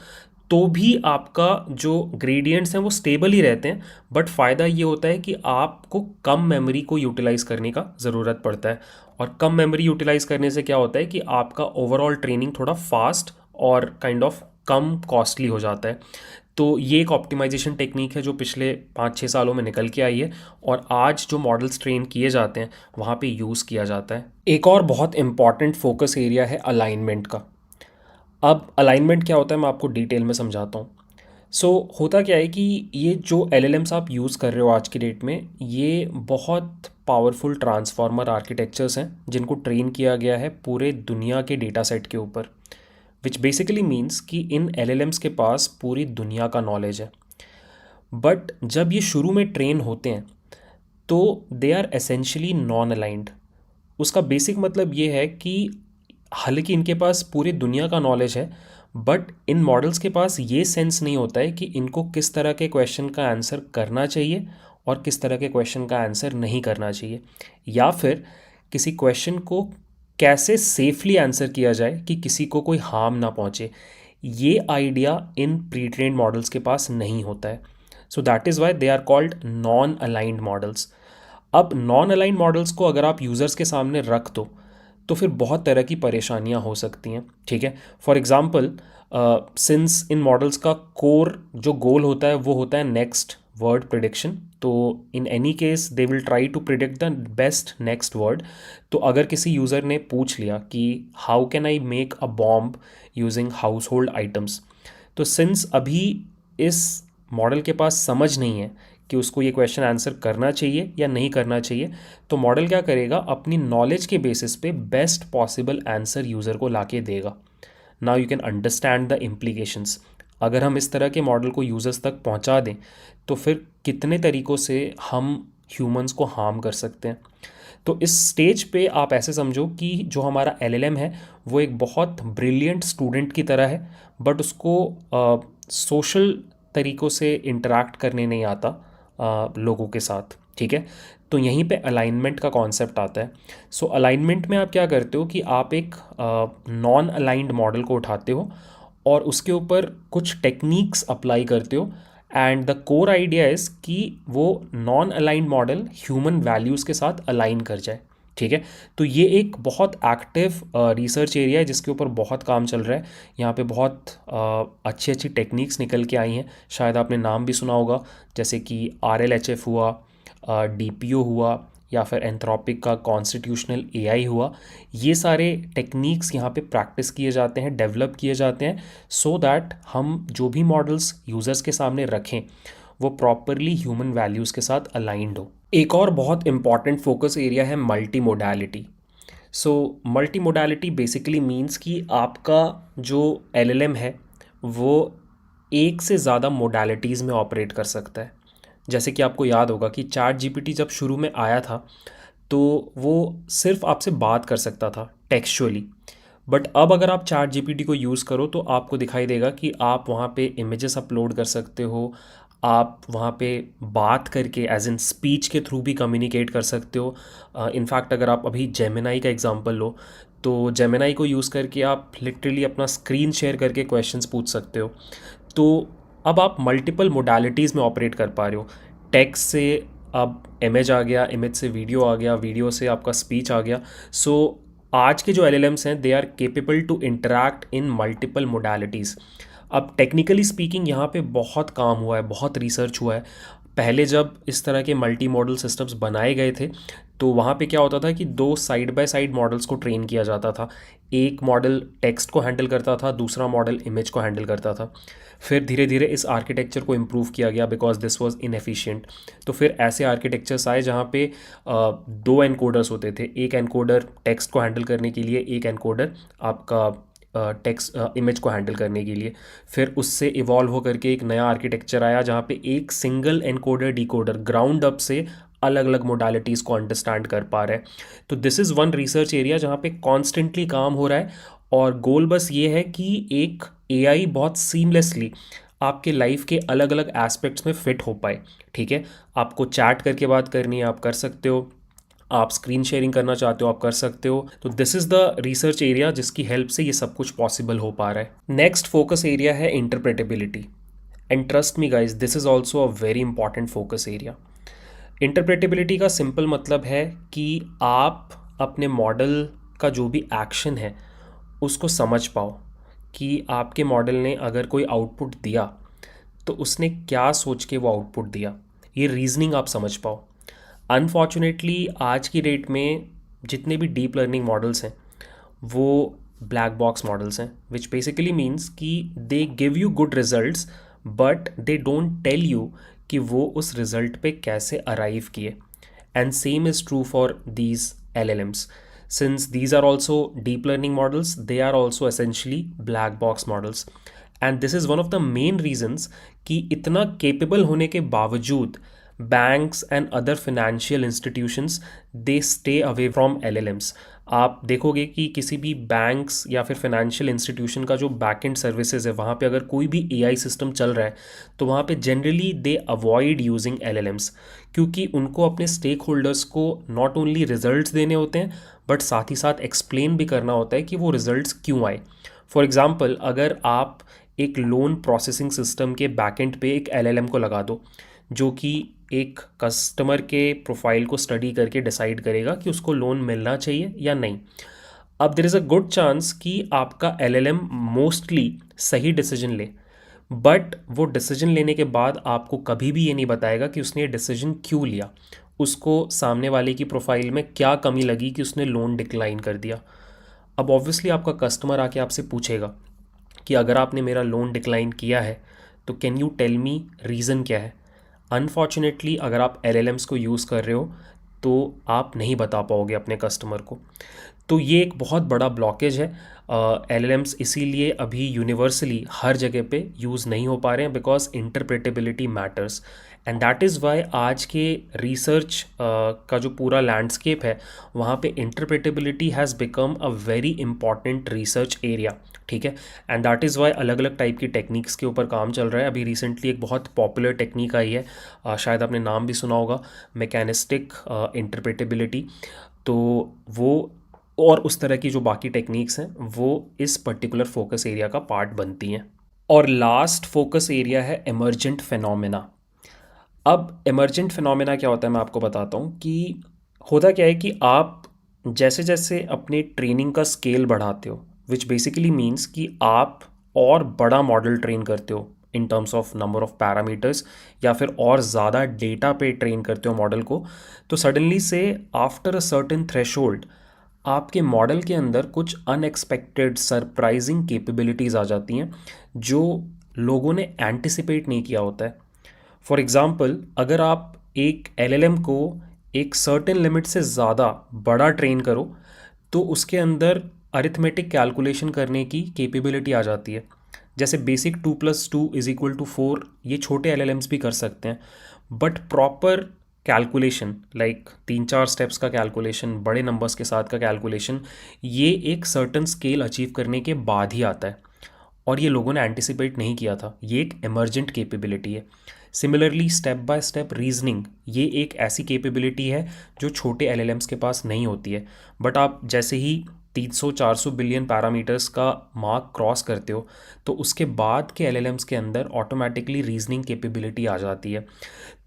तो भी आपका जो ग्रेडियंट्स हैं वो स्टेबल ही रहते हैं, बट फ़ायदा ये होता है कि आपको कम मेमोरी को यूटिलाइज़ करने का ज़रूरत पड़ता है। और कम मेमोरी यूटिलाइज़ करने से क्या होता है कि आपका ओवरऑल ट्रेनिंग थोड़ा फास्ट और काइंड ऑफ कम कॉस्टली हो जाता है। तो ये एक ऑप्टिमाइजेशन टेक्निक है जो पिछले 5-6 सालों में निकल के आई है, और आज जो मॉडल्स ट्रेन किए जाते हैं वहाँ पे यूज़ किया जाता है। एक और बहुत इंपॉर्टेंट फोकस एरिया है अलाइनमेंट का। अब अलाइनमेंट क्या होता है मैं आपको डिटेल में समझाता हूँ। होता क्या है कि ये जो एलएलएम्स आप यूज़ कर रहे हो आज की डेट में, ये बहुत पावरफुल ट्रांसफॉर्मर आर्किटेक्चर्स हैं जिनको ट्रेन किया गया है पूरे दुनिया के डेटा सेट के ऊपर, विच बेसिकली मीन्स कि इन एलएलएम्स के पास पूरी दुनिया का नॉलेज है। बट जब ये शुरू में ट्रेन होते हैं तो they are essentially non aligned. उसका बेसिक मतलब ये है कि हालांकि इनके पास पूरी दुनिया का नॉलेज है, बट इन मॉडल्स के पास ये सेंस नहीं होता है कि इनको किस तरह के क्वेश्चन का आंसर करना चाहिए और किस तरह के क्वेश्चन का आंसर नहीं करना चाहिए, या फिर किसी क्वेश्चन को कैसे सेफली आंसर किया जाए कि किसी को कोई हार्म ना पहुंचे। ये आइडिया इन प्री ट्रेन्ड मॉडल्स के पास नहीं होता है। So that is why they are called non aligned models. अब नॉन अलाइंड मॉडल्स को अगर आप यूज़र्स के सामने रख दो तो फिर बहुत तरह की परेशानियां हो सकती हैं। ठीक है, for example since in models का कोर जो गोल होता है वो होता है नेक्स्ट वर्ड प्रिडिक्शन, तो in any case they will try to predict the best next word. तो अगर किसी यूज़र ने पूछ लिया कि how can I make a bomb using household items, तो सिंस अभी इस मॉडल के पास समझ नहीं है कि उसको ये क्वेश्चन आंसर करना चाहिए या नहीं करना चाहिए, तो मॉडल क्या करेगा, अपनी नॉलेज के बेसिस पे बेस्ट पॉसिबल आंसर यूज़र को लाके देगा। Now you can understand the implications. अगर हम इस तरह के मॉडल को यूज़र्स तक पहुंचा दें तो फिर कितने तरीक़ों से हम ह्यूमंस को हार्म कर सकते हैं। तो इस स्टेज पे आप ऐसे समझो कि जो हमारा एलएलएम है वो एक बहुत ब्रिलियंट स्टूडेंट की तरह है, बट उसको सोशल तरीक़ों से इंटरेक्ट करने नहीं आता लोगों के साथ। ठीक है, तो यहीं पे अलाइनमेंट का कॉन्सेप्ट आता है। अलाइनमेंट में आप क्या करते हो कि आप एक नॉन अलाइंड मॉडल को उठाते हो और उसके ऊपर कुछ टेक्निक्स अप्लाई करते हो, and the core idea is कि वो non aligned model human values के साथ अलाइन कर जाए। ठीक है, तो ये एक बहुत एक्टिव रिसर्च एरिया है जिसके ऊपर बहुत काम चल रहा है। यहाँ पे बहुत अच्छी अच्छी टेक्निक्स निकल के आई हैं, शायद आपने नाम भी सुना होगा, जैसे कि RLHF हुआ, DPO हुआ, या फिर एंथ्रोपिक का कॉन्स्टिट्यूशनल AI हुआ। ये सारे टेक्निक्स यहाँ पे प्रैक्टिस किए जाते हैं, डेवलप किए जाते हैं, सो दैट हम जो भी मॉडल्स यूज़र्स के सामने रखें वो प्रॉपरली ह्यूमन वैल्यूज़ के साथ अलाइंड हो। एक और बहुत इंपॉर्टेंट फोकस एरिया है multi modality. Multi modality basically means कि आपका जो LLM है वो एक से ज़्यादा मोडालिटीज़ में ऑपरेट कर सकता है। जैसे कि आपको याद होगा कि ChatGPT जब शुरू में आया था तो वो सिर्फ आपसे बात कर सकता था टेक्सचुअली, बट अब अगर आप ChatGPT को यूज़ करो तो आपको दिखाई देगा कि आप वहाँ पे इमेजेस अपलोड कर सकते हो, आप वहाँ पे बात करके एज इन स्पीच के थ्रू भी कम्युनिकेट कर सकते हो। इनफैक्ट अगर आप अभी जेमिनाई का एग्जांपल लो तो जेमिनाई को यूज़ करके आप लिटरली अपना स्क्रीन शेयर करके क्वेश्चंस पूछ सकते हो। तो अब आप मल्टीपल मोडालिटीज़ में ऑपरेट कर पा रहे हो। टेक्स्ट से अब इमेज आ गया, इमेज से वीडियो आ गया, वीडियो से आपका स्पीच आ गया। आज के जो LLMs हैं they are capable to interact in multiple modalities. अब टेक्निकली स्पीकिंग यहाँ पे बहुत काम हुआ है, बहुत रिसर्च हुआ है। पहले जब इस तरह के मल्टी मॉडल सिस्टम्स बनाए गए थे तो वहाँ पे क्या होता था कि दो साइड बाय साइड मॉडल्स को ट्रेन किया जाता था। एक मॉडल टेक्स्ट को हैंडल करता था, दूसरा मॉडल इमेज को हैंडल करता था। फिर धीरे धीरे इस आर्किटेक्चर को इम्प्रूव किया गया बिकॉज दिस वाज इनएफिशिएंट। तो फिर ऐसे आर्किटेक्चर्स आए जहाँ पे दो एनकोडर्स होते थे, एक एनकोडर टेक्स्ट को हैंडल करने के लिए, एक एनकोडर आपका टेक्स्ट इमेज को हैंडल करने के लिए। फिर उससे इवॉल्व होकर के एक नया आर्किटेक्चर आया जहाँ पे एक single encoder decoder ground up से अलग अलग मोडालिटीज़ को अंडरस्टैंड कर पा रहा है। तो this is one research area जहाँ पे कॉन्स्टेंटली काम हो रहा है, और गोल बस ये है कि एक AI बहुत सीमलेसली आपके लाइफ के अलग अलग एस्पेक्ट्स में फिट हो पाए। ठीक है, आपको चैट करके बात करनी है आप कर सकते हो, आप स्क्रीन शेयरिंग करना चाहते हो आप कर सकते हो। तो this is the research area जिसकी हेल्प से ये सब कुछ पॉसिबल हो पा रहा है। नेक्स्ट फोकस एरिया है interpretability, and trust me guys this is also a very important focus area. Interpretability का सिंपल मतलब है कि आप अपने मॉडल का जो भी एक्शन है उसको समझ पाओ, कि आपके मॉडल ने अगर कोई आउटपुट दिया तो उसने क्या सोच के वो आउटपुट दिया, ये रीजनिंग आप समझ पाओ। अनफॉर्चुनेटली आज की डेट में जितने भी डीप लर्निंग मॉडल्स हैं वो ब्लैक बॉक्स मॉडल्स हैं, विच बेसिकली मीन्स कि they give you good results but they don't tell you कि वो उस रिजल्ट पे कैसे अराइव किए। And same is true for these LLMs. Since these are also deep learning models, they are also essentially black box models. And this is one of the main reasons कि इतना capable होने के बावजूद banks and other financial institutions they stay away from LLMs. आप देखोगे कि किसी भी बैंक्स या फिर फाइनेंशियल इंस्टीट्यूशन का जो बैक एंड सर्विसेज है वहाँ पे अगर कोई भी AI सिस्टम चल रहा है तो वहाँ पे generally they avoid using LLMs, क्योंकि उनको अपने स्टेक होल्डर्स को नॉट ओनली रिजल्ट्स देने होते हैं बट साथ ही साथ एक्सप्लेन भी करना होता है कि वो रिजल्ट्स क्यों आए। फॉर एग्जांपल अगर आप एक लोन प्रोसेसिंग सिस्टम के बैकएंड पे एक LLM को लगा दो जो कि एक कस्टमर के प्रोफाइल को स्टडी करके डिसाइड करेगा कि उसको लोन मिलना चाहिए या नहीं, अब there is a good chance कि आपका LLM मोस्टली सही डिसीजन ले, बट वो डिसीजन लेने के बाद आपको कभी भी ये नहीं बताएगा कि उसने ये डिसीजन क्यों लिया, उसको सामने वाले की प्रोफाइल में क्या कमी लगी कि उसने लोन डिक्लाइन कर दिया। अब ऑब्वियसली आपका कस्टमर आके आपसे पूछेगा कि अगर आपने मेरा लोन डिक्लाइन किया है तो can you tell me reason क्या है। अनफॉर्चुनेटली अगर आप LLMs को यूज़ कर रहे हो तो आप नहीं बता पाओगे अपने कस्टमर को। तो ये एक बहुत बड़ा ब्लॉकेज है। LLMs इसीलिए अभी यूनिवर्सली हर जगह पे यूज़ नहीं हो पा रहे हैं because interpretability matters, and that is Y आज के रिसर्च का जो पूरा लैंडस्केप है वहाँ पे interpretability has become a very important research area. ठीक है, एंड दैट इज़ वाई अलग अलग टाइप की टेक्निक्स के ऊपर काम चल रहा है। अभी रिसेंटली एक बहुत पॉपुलर टेक्निक आई है, शायद आपने नाम भी सुना होगा, मैकेनिस्टिक इंटरप्रेटेबिलिटी। तो वो और उस तरह की जो बाकी टेक्निक्स हैं वो इस पर्टिकुलर फोकस एरिया का पार्ट बनती हैं। और लास्ट फोकस एरिया है इमर्जेंट फिनोमेना। अब इमर्जेंट फिनोमेना क्या होता है मैं आपको बताता हूँ कि होता क्या है कि आप जैसे जैसे अपने ट्रेनिंग का स्केल बढ़ाते हो, विच बेसिकली मीन्स कि आप और बड़ा मॉडल ट्रेन करते हो in terms of number of parameters या फिर और ज़्यादा डेटा पे ट्रेन करते हो मॉडल को, तो सडनली से आफ्टर अ सर्टेन थ्रेशोल्ड आपके मॉडल के अंदर कुछ अनएक्सपेक्टेड सरप्राइजिंग कैपेबिलिटीज़ आ जाती हैं जो लोगों ने एंटिसिपेट नहीं किया होता है। फॉर एग्ज़ाम्पल अगर आप एक LLM को एक सर्टेन लिमिट से ज़्यादा बड़ा ट्रेन करो तो उसके अंदर अरिथमेटिक कैलकुलेशन करने की कैपेबिलिटी आ जाती है। जैसे बेसिक 2+2=4 ये छोटे LLMs भी कर सकते हैं, but proper calculation like 3-4 steps का कैलकुलेशन, बड़े नंबर्स के साथ का कैलकुलेशन, ये एक सर्टन स्केल अचीव करने के बाद ही आता है और ये लोगों ने एंटिसिपेट नहीं किया था। ये एक इमर्जेंट कैपेबिलिटी है। Similarly step by step reasoning, ये एक ऐसी कैपेबिलिटी है जो छोटे LLMs के पास नहीं होती है, बट आप जैसे ही 300-400 बिलियन पैरामीटर्स का मार्क क्रॉस करते हो तो उसके बाद के LLMs के अंदर ऑटोमेटिकली रीजनिंग कैपेबिलिटी आ जाती है।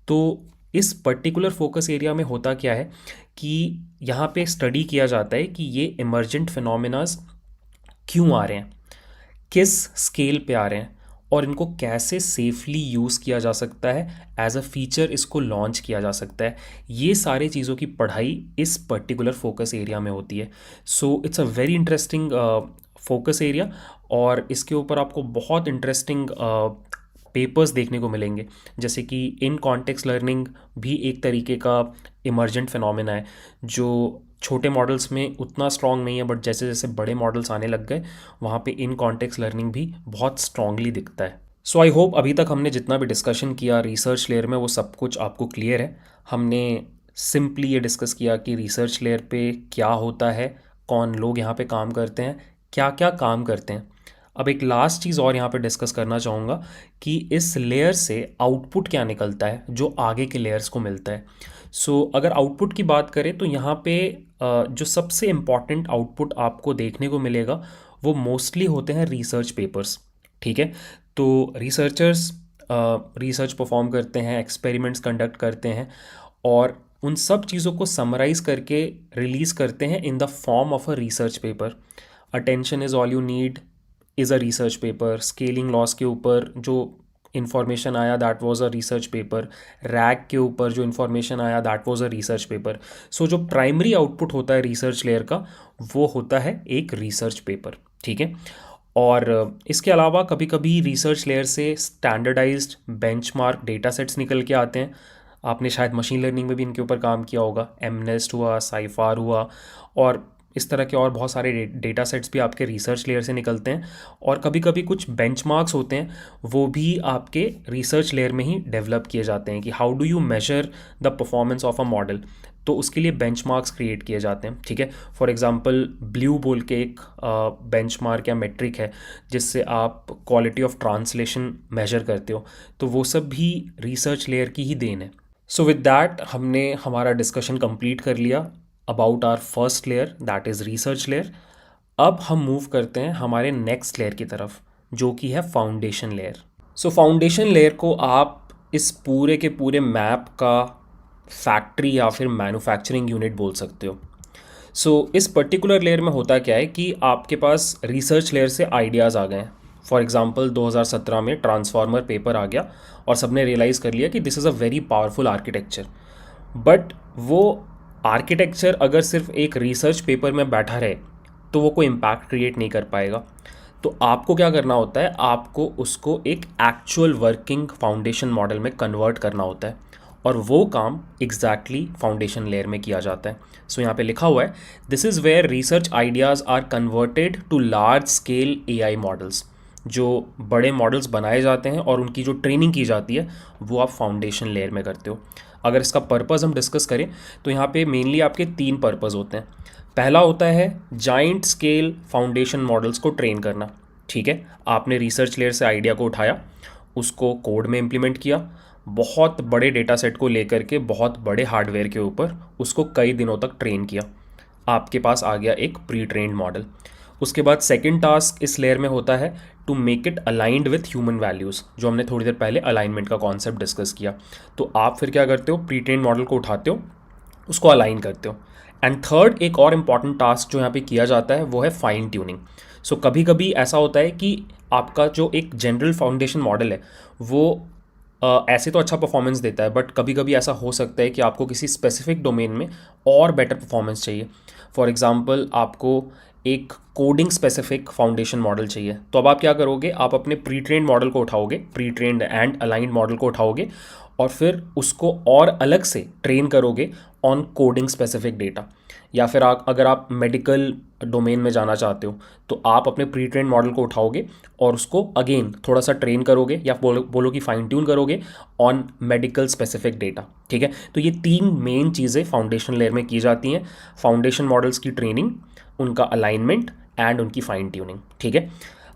तो इस पर्टिकुलर फोकस एरिया में होता क्या है कि यहाँ पे स्टडी किया जाता है कि ये इमर्जेंट फिनोमेनास क्यों आ रहे हैं, किस स्केल पे आ रहे हैं और इनको कैसे सेफली यूज़ किया जा सकता है, एज अ फीचर इसको लॉन्च किया जा सकता है। ये सारे चीज़ों की पढ़ाई इस पर्टिकुलर फोकस एरिया में होती है। So it's a very interesting focus area और इसके ऊपर आपको बहुत इंटरेस्टिंग पेपर्स देखने को मिलेंगे, जैसे कि इन कॉन्टेक्स्ट लर्निंग भी एक तरीके का इमर्जेंट फिनोमेना है जो छोटे मॉडल्स में उतना स्ट्रॉन्ग नहीं है, बट जैसे जैसे बड़े मॉडल्स आने लग गए वहाँ पे इन कॉन्टेक्स्ट लर्निंग भी बहुत स्ट्रांगली दिखता है। सो आई होप अभी तक हमने जितना भी डिस्कशन किया रिसर्च लेयर में वो सब कुछ आपको क्लियर है। हमने सिंपली ये डिस्कस किया कि रिसर्च लेयर पे क्या होता है, कौन लोग यहाँ पे काम करते हैं, क्या क्या काम करते हैं। अब एक लास्ट चीज़ और यहाँ पे डिस्कस करना चाहूँगा कि इस लेयर से आउटपुट क्या निकलता है जो आगे के लेयर्स को मिलता है। सो अगर आउटपुट की बात करें तो यहाँ पे जो सबसे इम्पॉर्टेंट आउटपुट आपको देखने को मिलेगा वो मोस्टली होते हैं रिसर्च पेपर्स। ठीक है, तो रिसर्चर्स रिसर्च परफॉर्म करते हैं, एक्सपेरिमेंट्स कंडक्ट करते हैं और उन सब चीज़ों को समराइज़ करके रिलीज़ करते हैं in the form of a research paper. Attention is all you need is a research paper. Scaling laws के ऊपर जो इन्फॉर्मेशन आया that was a research paper. RAG के ऊपर जो इन्फॉर्मेशन आया that was a research paper. So जो primary output होता है रिसर्च लेयर का वो होता है एक रिसर्च पेपर। ठीक है, और इसके अलावा कभी कभी रिसर्च लेयर से स्टैंडर्डाइज्ड बेंचमार्क डेटा सेट्स निकल के आते हैं। आपने शायद मशीन लर्निंग में भी इनके ऊपर काम किया होगा, एमनेस्ट हुआ, साइफार हुआ, और इस तरह के और बहुत सारे डेटा सेट्स भी आपके रिसर्च लेयर से निकलते हैं। और कभी कभी कुछ बेंचमार्क्स होते हैं वो भी आपके रिसर्च लेयर में ही डेवलप किए जाते हैं कि how do you measure the performance of a model. तो उसके लिए बेंचमार्क्स क्रिएट किए जाते हैं। ठीक है, फॉर एग्जांपल ब्लू बोल के एक बेंचमार्क या मेट्रिक है जिससे आप क्वालिटी ऑफ ट्रांसलेशन मेजर करते हो, तो वो सब भी रिसर्च लेयर की ही देन है। सो विद दैट हमने हमारा डिस्कशन कंप्लीट कर लिया about our first layer that is research layer. अब हम मूव करते हैं हमारे नेक्स्ट लेयर की तरफ जो कि है फाउंडेशन लेयर। सो फाउंडेशन लेयर को आप इस पूरे के पूरे मैप का फैक्ट्री या फिर मैन्युफैक्चरिंग यूनिट बोल सकते हो। सो इस पर्टिकुलर लेयर में होता क्या है कि आपके पास रिसर्च लेयर से आइडियाज़ आ गए हैं। फॉर एग्जांपल 2017 में ट्रांसफार्मर पेपर आ गया और सबने रियलाइज़ कर लिया कि this is a very powerful architecture. But वो आर्किटेक्चर अगर सिर्फ एक रिसर्च पेपर में बैठा रहे तो वो कोई इम्पैक्ट क्रिएट नहीं कर पाएगा। तो आपको क्या करना होता है, आपको उसको एक एक्चुअल वर्किंग फाउंडेशन मॉडल में कन्वर्ट करना होता है और वो काम एग्जैक्टली फाउंडेशन लेयर में किया जाता है। सो यहाँ पे लिखा हुआ है this is where research ideas are converted to large scale AI models. जो बड़े मॉडल्स बनाए जाते हैं और उनकी जो ट्रेनिंग की जाती है वो आप फाउंडेशन लेयर में करते हो। अगर इसका पर्पज़ हम डिस्कस करें तो यहाँ पे मेनली आपके 3 पर्पज़ होते हैं। पहला होता है जाइंट स्केल फाउंडेशन मॉडल्स को ट्रेन करना। ठीक है, आपने रिसर्च लेयर से आइडिया को उठाया, उसको कोड में इम्प्लीमेंट किया, बहुत बड़े डेटा सेट को लेकर के बहुत बड़े हार्डवेयर के ऊपर उसको कई दिनों तक ट्रेन किया, आपके पास आ गया एक प्री ट्रेन्ड मॉडल। उसके बाद सेकंड टास्क इस लेयर में होता है to make it aligned with human values, जो हमने थोड़ी देर पहले अलाइनमेंट का कॉन्सेप्ट डिस्कस किया। तो आप फिर क्या करते हो, प्री ट्रेन मॉडल को उठाते हो, उसको अलाइन करते हो। एंड थर्ड एक और इम्पॉर्टेंट टास्क जो यहाँ पे किया जाता है वो है फाइन ट्यूनिंग। सो कभी कभी ऐसा होता है कि आपका जो एक जनरल फाउंडेशन मॉडल है वो ऐसे तो अच्छा परफॉर्मेंस देता है, बट कभी कभी ऐसा हो सकता है कि आपको किसी स्पेसिफिक डोमेन में और बेटर परफॉर्मेंस चाहिए। फॉर एग्जांपल आपको एक कोडिंग स्पेसिफिक फाउंडेशन मॉडल चाहिए, तो अब आप क्या करोगे, आप अपने प्री ट्रेन्ड मॉडल को उठाओगे, pre trained and aligned model को उठाओगे और फिर उसको और अलग से ट्रेन करोगे ऑन कोडिंग स्पेसिफिक डेटा। या फिर अगर आप मेडिकल डोमेन में जाना चाहते हो तो आप अपने प्री ट्रेन मॉडल को उठाओगे और उसको अगेन थोड़ा सा ट्रेन करोगे या बोलो कि फाइन ट्यून करोगे ऑन मेडिकल स्पेसिफिक डेटा। ठीक है, तो ये 3 मेन चीज़ें फाउंडेशन लेयर में की जाती हैं, फाउंडेशन मॉडल्स की ट्रेनिंग, उनका अलाइनमेंट एंड उनकी फाइन ट्यूनिंग। ठीक है,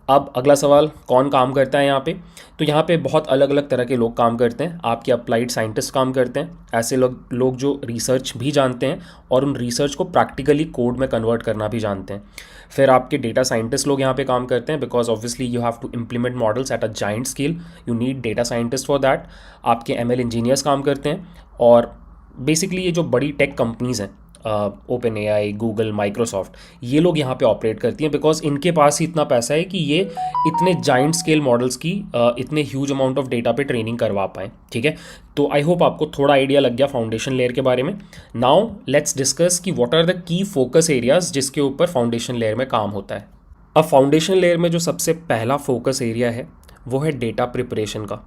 अब अगला सवाल, कौन काम करता है यहाँ पे? तो यहाँ पे बहुत अलग अलग तरह के लोग काम करते हैं। आपके अप्लाइड साइंटिस्ट काम करते हैं, ऐसे लोग जो रिसर्च भी जानते हैं और उन रिसर्च को प्रैक्टिकली कोड में कन्वर्ट करना भी जानते हैं। फिर आपके डेटा साइंटिस्ट लोग यहाँ पे काम करते हैं, because obviously you have to implement models at a giant scale, you need data scientist for that. आपके एमएल इंजीनियर्स काम करते हैं और बेसिकली ये जो बड़ी टेक कंपनीज़ हैं, ओपन एआई, गूगल, माइक्रोसॉफ्ट, ये लोग यहाँ पे ऑपरेट करती हैं बिकॉज इनके पास ही इतना पैसा है कि ये इतने जाइंट स्केल मॉडल्स की इतने ह्यूज अमाउंट ऑफ डेटा पे ट्रेनिंग करवा पाएँ। ठीक है, तो आई होप आपको थोड़ा आइडिया लग गया फाउंडेशन लेयर के बारे में। नाउ लेट्स डिस्कस कि what are the key focus areas जिसके ऊपर फाउंडेशन लेयर में काम होता है। अब फाउंडेशन लेयर में जो सबसे पहला फोकस एरिया है वो है डेटा प्रिपरेशन का।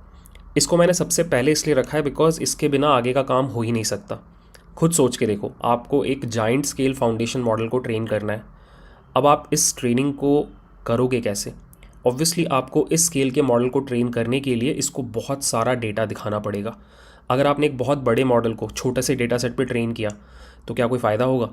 इसको मैंने सबसे पहले इसलिए रखा है बिकॉज इसके बिना आगे का काम हो ही नहीं सकता। खुद सोच के देखो, आपको एक जाइंट स्केल फाउंडेशन मॉडल को ट्रेन करना है। अब आप इस ट्रेनिंग को करोगे कैसे? ऑब्वियसली आपको इस स्केल के मॉडल को ट्रेन करने के लिए इसको बहुत सारा डेटा दिखाना पड़ेगा। अगर आपने एक बहुत बड़े मॉडल को छोटे से डेटा सेट पे ट्रेन किया तो क्या कोई फ़ायदा होगा?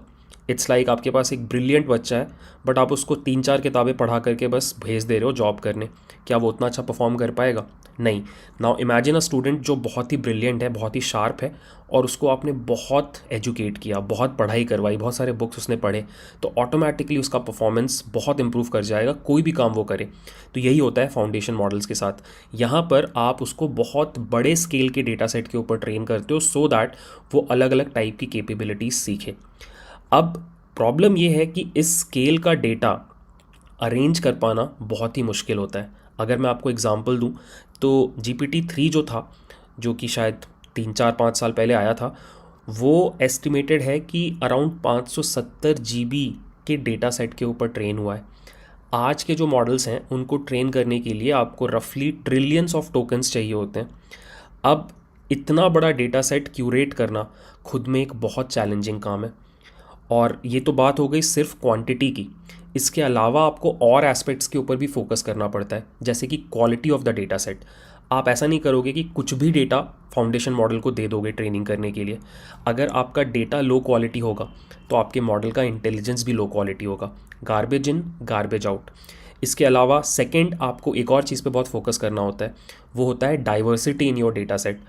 इट्स लाइक आपके पास एक ब्रिलियंट बच्चा है बट आप उसको 3-4 किताबें पढ़ा करके बस भेज दे रहे हो जॉब करने, क्या वो उतना अच्छा परफॉर्म कर पाएगा? नहीं। नाउ इमेजिन अ स्टूडेंट जो बहुत ही ब्रिलियंट है, बहुत ही शार्प है, और उसको आपने बहुत एजुकेट किया, बहुत पढ़ाई करवाई, बहुत सारे बुक्स उसने पढ़े, तो ऑटोमेटिकली उसका परफॉर्मेंस बहुत इंप्रूव कर जाएगा कोई भी काम वो करे। तो यही होता है फाउंडेशन मॉडल्स के साथ। यहाँ पर आप उसको बहुत बड़े स्केल के डेटा सेट के ऊपर ट्रेन करते हो सो दैट वो अलग अलग टाइप की कैपेबिलिटीज़ सीखे। अब प्रॉब्लम ये है कि इस स्केल का डेटा अरेंज कर पाना बहुत ही मुश्किल होता है। अगर मैं आपको एग्जांपल दूं तो GPT-3 जो था, जो कि शायद 3-4-5 साल पहले आया था, वो एस्टिमेटेड है कि अराउंड 570 GB के डेटा सेट के ऊपर ट्रेन हुआ है। आज के जो मॉडल्स हैं उनको ट्रेन करने के लिए आपको रफली ट्रिलियंस ऑफ टोकन्स चाहिए होते हैं। अब इतना बड़ा डेटा सेट क्यूरेट करना खुद में एक बहुत चैलेंजिंग काम है। और ये तो बात हो गई सिर्फ क्वांटिटी की। इसके अलावा आपको और एस्पेक्ट्स के ऊपर भी फोकस करना पड़ता है, जैसे कि quality of the data set. आप ऐसा नहीं करोगे कि कुछ भी डेटा फाउंडेशन मॉडल को दे दोगे ट्रेनिंग करने के लिए। अगर आपका डेटा लो क्वालिटी होगा तो आपके मॉडल का इंटेलिजेंस भी लो क्वालिटी होगा। Garbage in garbage out. इसके अलावा सेकंड आपको एक और चीज़ पे बहुत फोकस करना होता है, वो होता है diversity in your data set.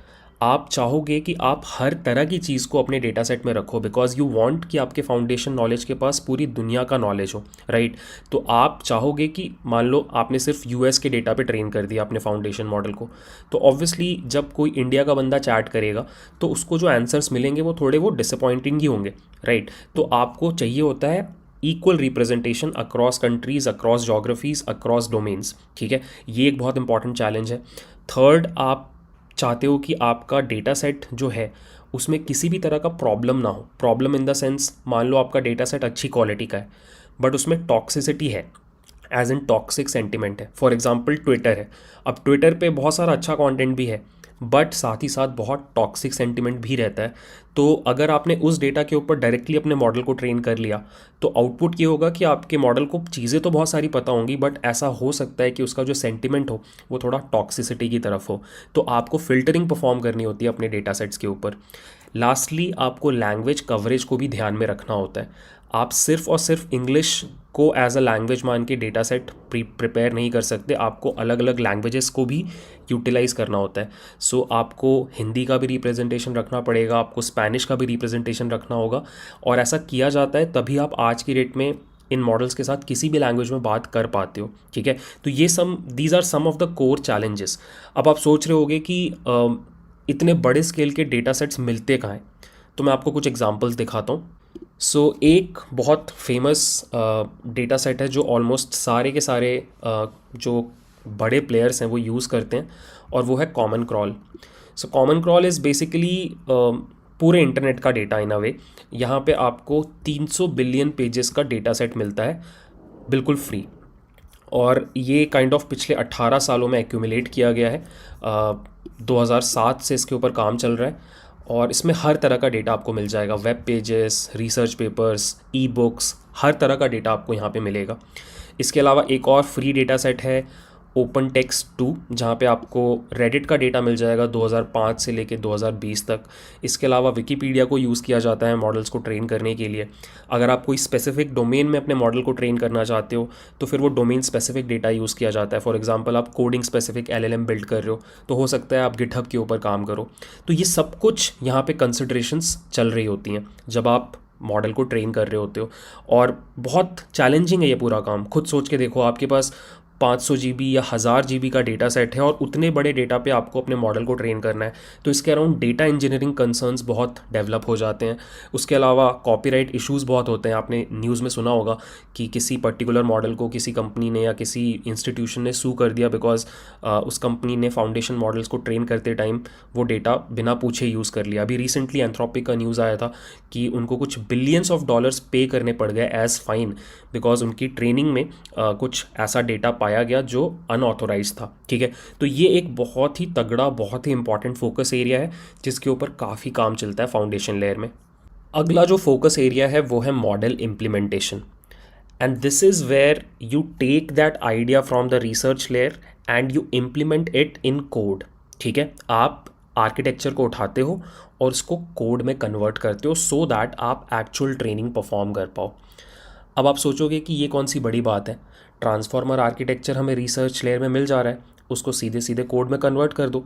आप चाहोगे कि आप हर तरह की चीज़ को अपने डेटा सेट में रखो बिकॉज यू वांट कि आपके फाउंडेशन नॉलेज के पास पूरी दुनिया का नॉलेज हो, राइट? तो आप चाहोगे कि मान लो आपने सिर्फ यूएस के डेटा पे ट्रेन कर दिया अपने फाउंडेशन मॉडल को, तो ऑब्वियसली जब कोई इंडिया का बंदा चैट करेगा तो उसको जो आंसर्स मिलेंगे वो थोड़े वो डिसअपॉइंटिंग ही होंगे, राइट? तो आपको चाहिए होता है equal representation across countries, across geographies, across domains, ठीक है? ये एक बहुत इंपॉर्टेंट चैलेंज है। थर्ड, आप चाहते हो कि आपका डेटा सेट जो है उसमें किसी भी तरह का प्रॉब्लम ना हो। प्रॉब्लम इन द सेंस, मान लो आपका डेटा सेट अच्छी क्वालिटी का है बट उसमें टॉक्सिसिटी है, एज इन टॉक्सिक सेंटिमेंट है। फॉर एग्जांपल ट्विटर है। अब ट्विटर पे बहुत सारा अच्छा कंटेंट भी है बट साथ ही साथ बहुत टॉक्सिक सेंटिमेंट भी रहता है। तो अगर आपने उस डेटा के ऊपर डायरेक्टली अपने मॉडल को ट्रेन कर लिया तो आउटपुट ये होगा कि आपके मॉडल को चीज़ें तो बहुत सारी पता होंगी बट ऐसा हो सकता है कि उसका जो सेंटिमेंट हो वो थोड़ा टॉक्सिसिटी की तरफ हो। तो आपको फिल्टरिंग परफॉर्म करनी होती है अपने डेटा सेट्स के ऊपर। लास्टली, आपको लैंग्वेज कवरेज को भी ध्यान में रखना होता है। आप सिर्फ और सिर्फ इंग्लिश को एज अ लैंग्वेज मान के डेटा सेट प्रिपेयर नहीं कर सकते, आपको अलग अलग लैंग्वेजेस को भी यूटिलाइज़ करना होता है। सो आपको हिंदी का भी रिप्रेजेंटेशन रखना पड़ेगा, आपको स्पेनिश का भी रिप्रेजेंटेशन रखना होगा, और ऐसा किया जाता है तभी आप आज की डेट में इन मॉडल्स के साथ किसी भी लैंग्वेज में बात कर पाते हो, ठीक है? तो ये these are some of the core challenges. अब आप सोच रहे होगे कि इतने बड़े स्केल के डेटा सेट्स मिलते कहाँ हैं, तो मैं आपको कुछ एग्जांपल्स दिखाता हूँ। एक बहुत फेमस डेटा सेट है जो ऑलमोस्ट सारे के सारे जो बड़े प्लेयर्स हैं वो यूज़ करते हैं, और वो है common crawl. Common crawl is basically पूरे इंटरनेट का डेटा इन अ वे। यहाँ पे आपको 300 बिलियन पेजेस का डेटा सेट मिलता है बिल्कुल फ्री, और ये काइंड ऑफ पिछले 18 सालों में एक्यूमुलेट किया गया है। 2007 से इसके ऊपर काम चल रहा है, और इसमें हर तरह का डेटा आपको मिल जाएगा। Web pages, research papers, ebooks, हर तरह का डेटा आपको यहाँ पे मिलेगा। इसके अलावा एक और फ्री डेटा सेट है ओपन टेक्स्ट 2, जहाँ पे आपको रेडिट का डेटा मिल जाएगा 2005 से लेके 2020 तक। इसके अलावा विकीपीडिया को यूज़ किया जाता है मॉडल्स को ट्रेन करने के लिए। अगर आप कोई स्पेसिफिक डोमेन में अपने मॉडल को ट्रेन करना चाहते हो तो फिर वो डोमेन स्पेसिफिक डेटा यूज़ किया जाता है। फॉर एग्जांपल, आप कोडिंग स्पेसिफिक LLM बिल्ड कर रहे हो तो हो सकता है आप गिटहब के ऊपर काम करो। तो ये सब कुछ यहाँ पे कंसिडरेशंस चल रही होती हैं जब आप मॉडल को ट्रेन कर रहे होते हो, और बहुत चैलेंजिंग है ये पूरा काम। खुद सोच के देखो, आपके पास 500 GB या 1000 GB का डेटा सेट है और उतने बड़े डेटा पे आपको अपने मॉडल को ट्रेन करना है, तो इसके अराउंड डेटा इंजीनियरिंग कंसर्न्स बहुत डेवलप हो जाते हैं। उसके अलावा कॉपीराइट इश्यूज़ बहुत होते हैं। आपने न्यूज़ में सुना होगा कि किसी पर्टिकुलर मॉडल को किसी कंपनी ने या किसी इंस्टीट्यूशन ने सू कर दिया बिकॉज उस कंपनी ने फाउंडेशन मॉडल्स को ट्रेन करते टाइम वो डेटा बिना पूछे यूज़ कर लिया। अभी रिसेंटली एंथ्रोपिक का न्यूज़ आया था कि उनको कुछ बिलियंस ऑफ डॉलर्स पे करने पड़ गए एज फाइन बिकॉज उनकी ट्रेनिंग में कुछ ऐसा डेटा पाया गया जो अनऑथोराइज था, ठीक है? तो ये एक बहुत ही तगड़ा, बहुत ही इंपॉर्टेंट फोकस एरिया है जिसके ऊपर काफ़ी काम चलता है फाउंडेशन लेयर में। अगला जो फोकस एरिया है वो है model implementation, and this is where you take that idea from the research layer and you implement it in code, ठीक है? आप आर्किटेक्चर को उठाते हो और उसको कोड में कन्वर्ट करते हो सो दैट आप एक्चुअल ट्रेनिंग परफॉर्म कर पाओ। अब आप सोचोगे कि ये कौन सी बड़ी बात है, ट्रांसफॉर्मर आर्किटेक्चर हमें रिसर्च लेयर में मिल जा रहा है, उसको सीधे सीधे कोड में कन्वर्ट कर दो।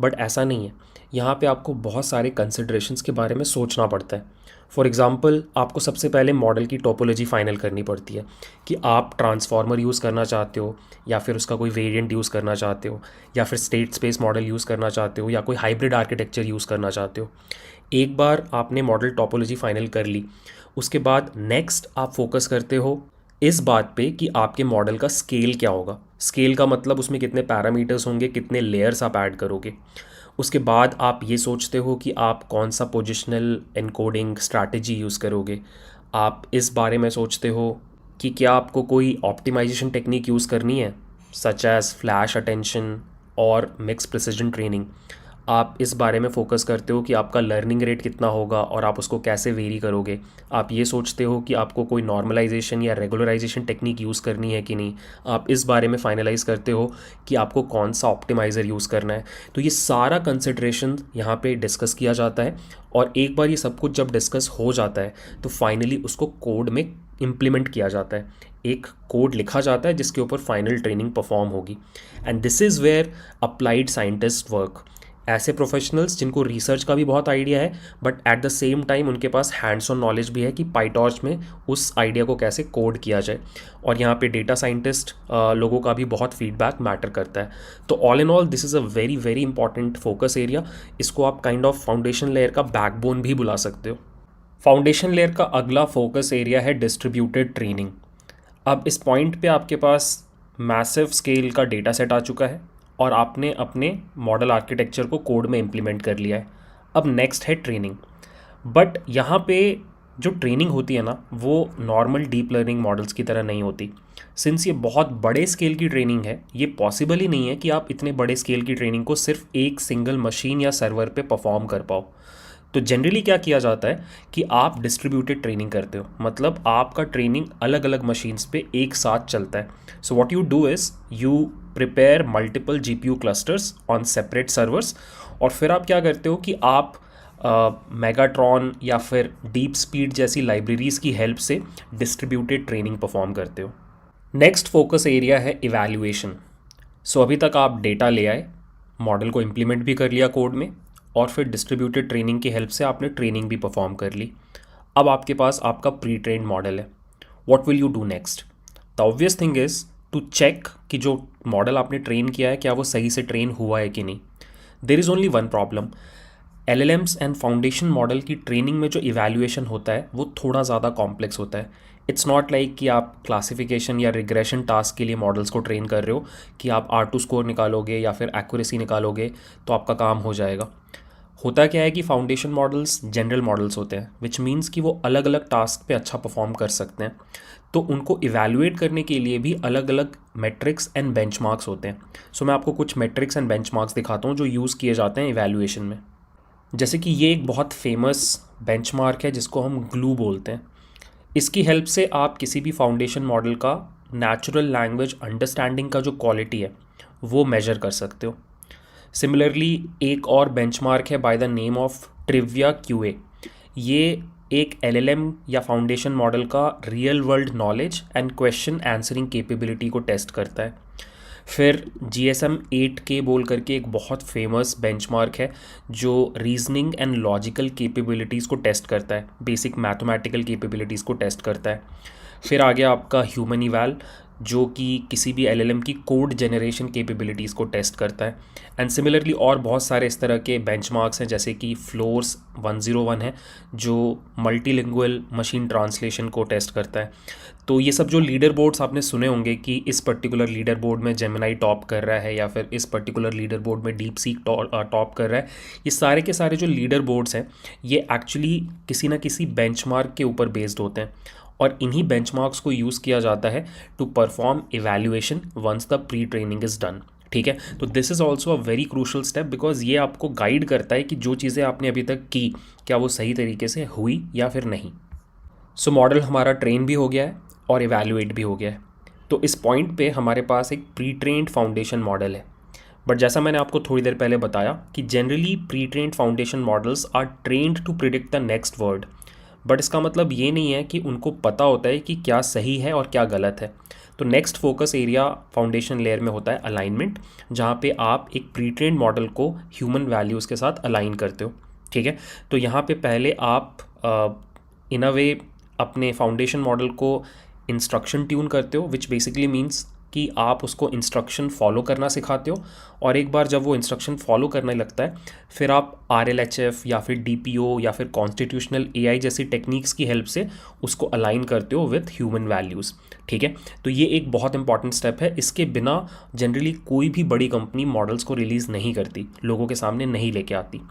बट ऐसा नहीं है, यहाँ पे आपको बहुत सारे कंसिड्रेशंस के बारे में सोचना पड़ता है। फॉर एग्ज़ाम्पल, आपको सबसे पहले मॉडल की टोपोलॉजी फाइनल करनी पड़ती है कि आप ट्रांसफॉर्मर यूज़ करना चाहते हो या फिर उसका कोई वेरिएंट यूज़ करना चाहते हो या फिर स्टेट स्पेस मॉडल यूज़ करना चाहते हो या कोई हाइब्रिड आर्किटेक्चर यूज़ करना चाहते हो। एक बार आपने मॉडल टोपोलॉजी फाइनल कर ली, उसके बाद नेक्स्ट आप फोकस करते हो इस बात पे कि आपके मॉडल का स्केल क्या होगा। स्केल का मतलब उसमें कितने पैरामीटर्स होंगे, कितने लेयर्स आप ऐड करोगे। उसके बाद आप ये सोचते हो कि आप कौन सा पोजिशनल एनकोडिंग स्ट्रैटेजी यूज़ करोगे। आप इस बारे में सोचते हो कि क्या आपको कोई ऑप्टिमाइजेशन टेक्निक यूज़ करनी है, सच एज़ फ्लैश अटेंशन और मिक्स प्रिसिजन ट्रेनिंग। आप इस बारे में फोकस करते हो कि आपका लर्निंग रेट कितना होगा और आप उसको कैसे वेरी करोगे। आप ये सोचते हो कि आपको कोई नॉर्मलाइजेशन या रेगुलराइजेशन टेक्निक यूज़ करनी है कि नहीं। आप इस बारे में फाइनलाइज करते हो कि आपको कौन सा ऑप्टिमाइज़र यूज़ करना है। तो ये सारा कंसिड्रेशन यहाँ पे डिस्कस किया जाता है और एक बार ये सब कुछ जब डिस्कस हो जाता है तो फाइनली उसको कोड में इम्प्लीमेंट किया जाता है। एक कोड लिखा जाता है जिसके ऊपर फाइनल ट्रेनिंग परफॉर्म होगी। And this is where applied scientist work. ऐसे प्रोफेशनल्स जिनको रिसर्च का भी बहुत आइडिया है but at the same time उनके पास हैंड्स ऑन नॉलेज भी है कि पाइटॉर्च में उस आइडिया को कैसे कोड किया जाए। और यहाँ पे डेटा साइंटिस्ट लोगों का भी बहुत फीडबैक मैटर करता है। तो all in all this is a very very important focus area. इसको आप काइंड ऑफ फाउंडेशन लेयर का बैकबोन भी बुला सकते हो। फाउंडेशन लेयर का अगला फोकस एरिया है डिस्ट्रीब्यूटेड ट्रेनिंग। अब इस पॉइंट पे आपके पास मैसिव स्केल का डेटा सेट आ चुका है और आपने अपने मॉडल आर्किटेक्चर को कोड में इम्प्लीमेंट कर लिया है। अब नेक्स्ट है ट्रेनिंग। बट यहाँ पे जो ट्रेनिंग होती है ना, वो नॉर्मल डीप लर्निंग मॉडल्स की तरह नहीं होती। सिंस ये बहुत बड़े स्केल की ट्रेनिंग है, ये पॉसिबल ही नहीं है कि आप इतने बड़े स्केल की ट्रेनिंग को सिर्फ एक सिंगल मशीन या सर्वर पे परफॉर्म कर पाओ। तो जनरली क्या किया जाता है कि आप डिस्ट्रीब्यूटेड ट्रेनिंग करते हो, मतलब आपका ट्रेनिंग अलग अलग मशीन्स पे एक साथ चलता है। So what you do is you prepare multiple GPU clusters on separate servers और फिर आप क्या करते हो कि आप मेगाट्रॉन या फिर डीप स्पीड जैसी लाइब्रेरीज़ की हेल्प से डिस्ट्रीब्यूटेड ट्रेनिंग परफॉर्म करते हो। नेक्स्ट फोकस एरिया है इवैल्यूएशन। सो अभी तक आप डेटा ले आए, मॉडल को इम्प्लीमेंट भी कर लिया कोड में और फिर डिस्ट्रीब्यूटेड ट्रेनिंग की हेल्प से आपने ट्रेनिंग भी परफॉर्म कर ली। अब आपके पास आपका प्री ट्रेन्ड मॉडल है। What will you do next? The obvious thing is to check कि जो मॉडल आपने ट्रेन किया है क्या वो सही से ट्रेन हुआ है कि नहीं। There is only one problem. LLMs and foundation model की ट्रेनिंग में जो इवैल्यूएशन होता है वो थोड़ा ज़्यादा कॉम्प्लेक्स होता है। इट्स नॉट लाइक कि आप क्लासिफिकेशन या रिग्रेशन टास्क के लिए मॉडल्स को ट्रेन कर रहे हो कि आप R2 स्कोर निकालोगे या फिर एक्यूरेसी निकालोगे तो आपका काम हो जाएगा। होता क्या है कि फाउंडेशन मॉडल्स जनरल मॉडल्स होते हैं, विच मीन्स कि वो अलग अलग टास्क पे अच्छा परफॉर्म कर सकते हैं। तो उनको इवैल्यूएट करने के लिए भी अलग अलग मेट्रिक्स एंड बेंचमार्क्स होते हैं। सो मैं आपको कुछ मेट्रिक्स एंड बेंचमार्क्स दिखाता हूँ जो यूज़ किए जाते हैं इवैल्यूएशन में। जैसे कि ये एक बहुत फेमस बेंचमार्क है जिसको हम ग्लू बोलते हैं। इसकी हेल्प से आप किसी भी फाउंडेशन मॉडल का नेचुरल लैंग्वेज अंडरस्टैंडिंग का जो क्वालिटी है वो मेजर कर सकते हो। सिमिलरली एक और बेंचमार्क है by the name of trivia QA। ये एक LLM या फाउंडेशन मॉडल का real world knowledge and question answering capability को टेस्ट करता है। फिर GSM 8K बोल करके एक बहुत फेमस बेंचमार्क है जो रीजनिंग एंड लॉजिकल कैपेबिलिटीज़ को टेस्ट करता है, बेसिक मैथमेटिकल कैपेबिलिटीज़ को टेस्ट करता है। फिर आ गया आपका ह्यूमन इवैल जो कि किसी भी LLM की कोड जनरेशन कैपेबिलिटीज़ को टेस्ट करता है। एंड सिमिलरली और बहुत सारे इस तरह के बेंचमार्क्स हैं, जैसे कि फ्लोर्स 101 है जो मल्टीलिंगुअल मशीन ट्रांसलेशन को टेस्ट करता है। तो ये सब जो लीडर बोर्ड्स आपने सुने होंगे कि इस पर्टिकुलर लीडर बोर्ड में जेमिनाई टॉप कर रहा है या फिर इस पर्टिकुलर लीडर बोर्ड में डीप सीक टॉप कर रहा है, ये सारे के सारे जो लीडर बोर्ड्स हैं ये एक्चुअली किसी ना किसी बेंचमार्क के ऊपर बेस्ड होते हैं और इन्हीं बेंचमार्क्स को यूज़ किया जाता है to perform evaluation once the pre training is done. ठीक है, तो this is also a very crucial step because ये आपको गाइड करता है कि जो चीज़ें आपने अभी तक की क्या वो सही तरीके से हुई या फिर नहीं। सो मॉडल हमारा ट्रेन भी हो गया है और इवैल्यूएट भी हो गया है। तो इस पॉइंट पे हमारे पास एक प्री ट्रेन्ड फाउंडेशन मॉडल है। बट जैसा मैंने आपको थोड़ी देर पहले बताया कि generally pre trained foundation models are trained to predict the next word, but इसका मतलब ये नहीं है कि उनको पता होता है कि क्या सही है और क्या गलत है। तो next focus area foundation layer में होता है अलाइनमेंट, जहाँ पे आप एक प्री ट्रेन्ड मॉडल को ह्यूमन वैल्यूज़ के साथ अलाइन करते हो। ठीक है, तो यहाँ पे पहले आप इन अ वे अपने फाउंडेशन मॉडल को इंस्ट्रक्शन ट्यून करते हो, विच बेसिकली मीन्स कि आप उसको इंस्ट्रक्शन फॉलो करना सिखाते हो, और एक बार जब वो इंस्ट्रक्शन फॉलो करने लगता है फिर आप RLHF या फिर DPO या फिर कॉन्स्टिट्यूशनल AI जैसी टेक्निक्स की हेल्प से उसको अलाइन करते हो विथ ह्यूमन वैल्यूज़। ठीक है, तो ये एक बहुत इंपॉर्टेंट स्टेप है, इसके बिना जनरली कोई भी बड़ी कंपनी मॉडल्स को रिलीज़ नहीं करती, लोगों के सामने नहीं लेके आती।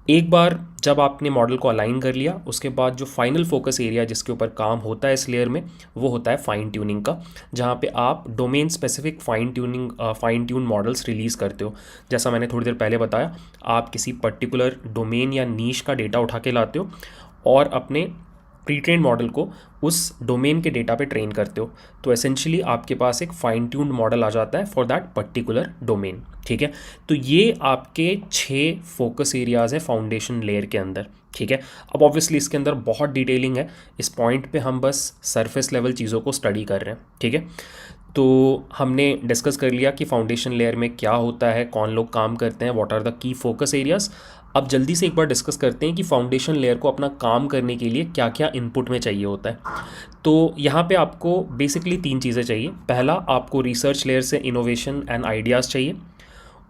एक बार जब आपने मॉडल को अलाइन कर लिया, उसके बाद जो फाइनल फोकस एरिया जिसके ऊपर काम होता है इस लेयर में, वो होता है फाइन ट्यूनिंग का, जहाँ पे आप domain specific fine tune models release करते हो। जैसा मैंने थोड़ी देर पहले बताया, आप किसी पर्टिकुलर डोमेन या नीश का डेटा उठा के लाते हो और अपने प्री ट्रेन मॉडल को उस डोमेन के डेटा पे ट्रेन करते हो, तो एसेंशियली आपके पास एक फाइन ट्यून्ड मॉडल आ जाता है फॉर दैट पर्टिकुलर डोमेन। ठीक है, तो ये आपके 6 फोकस एरियाज़ हैं फाउंडेशन लेयर के अंदर। ठीक है, अब ऑब्वियसली इसके अंदर बहुत डिटेलिंग है, इस पॉइंट पे हम बस सरफेस लेवल चीज़ों को स्टडी कर रहे हैं। ठीक है, तो हमने डिस्कस कर लिया कि फाउंडेशन लेयर में क्या होता है, कौन लोग काम करते हैं, what are the key focus areas. अब जल्दी से एक बार डिस्कस करते हैं कि फाउंडेशन लेयर को अपना काम करने के लिए क्या क्या इनपुट में चाहिए होता है। तो यहाँ पे आपको बेसिकली 3 चीज़ें चाहिए। पहला, आपको रिसर्च लेयर से इनोवेशन एंड आइडियाज़ चाहिए।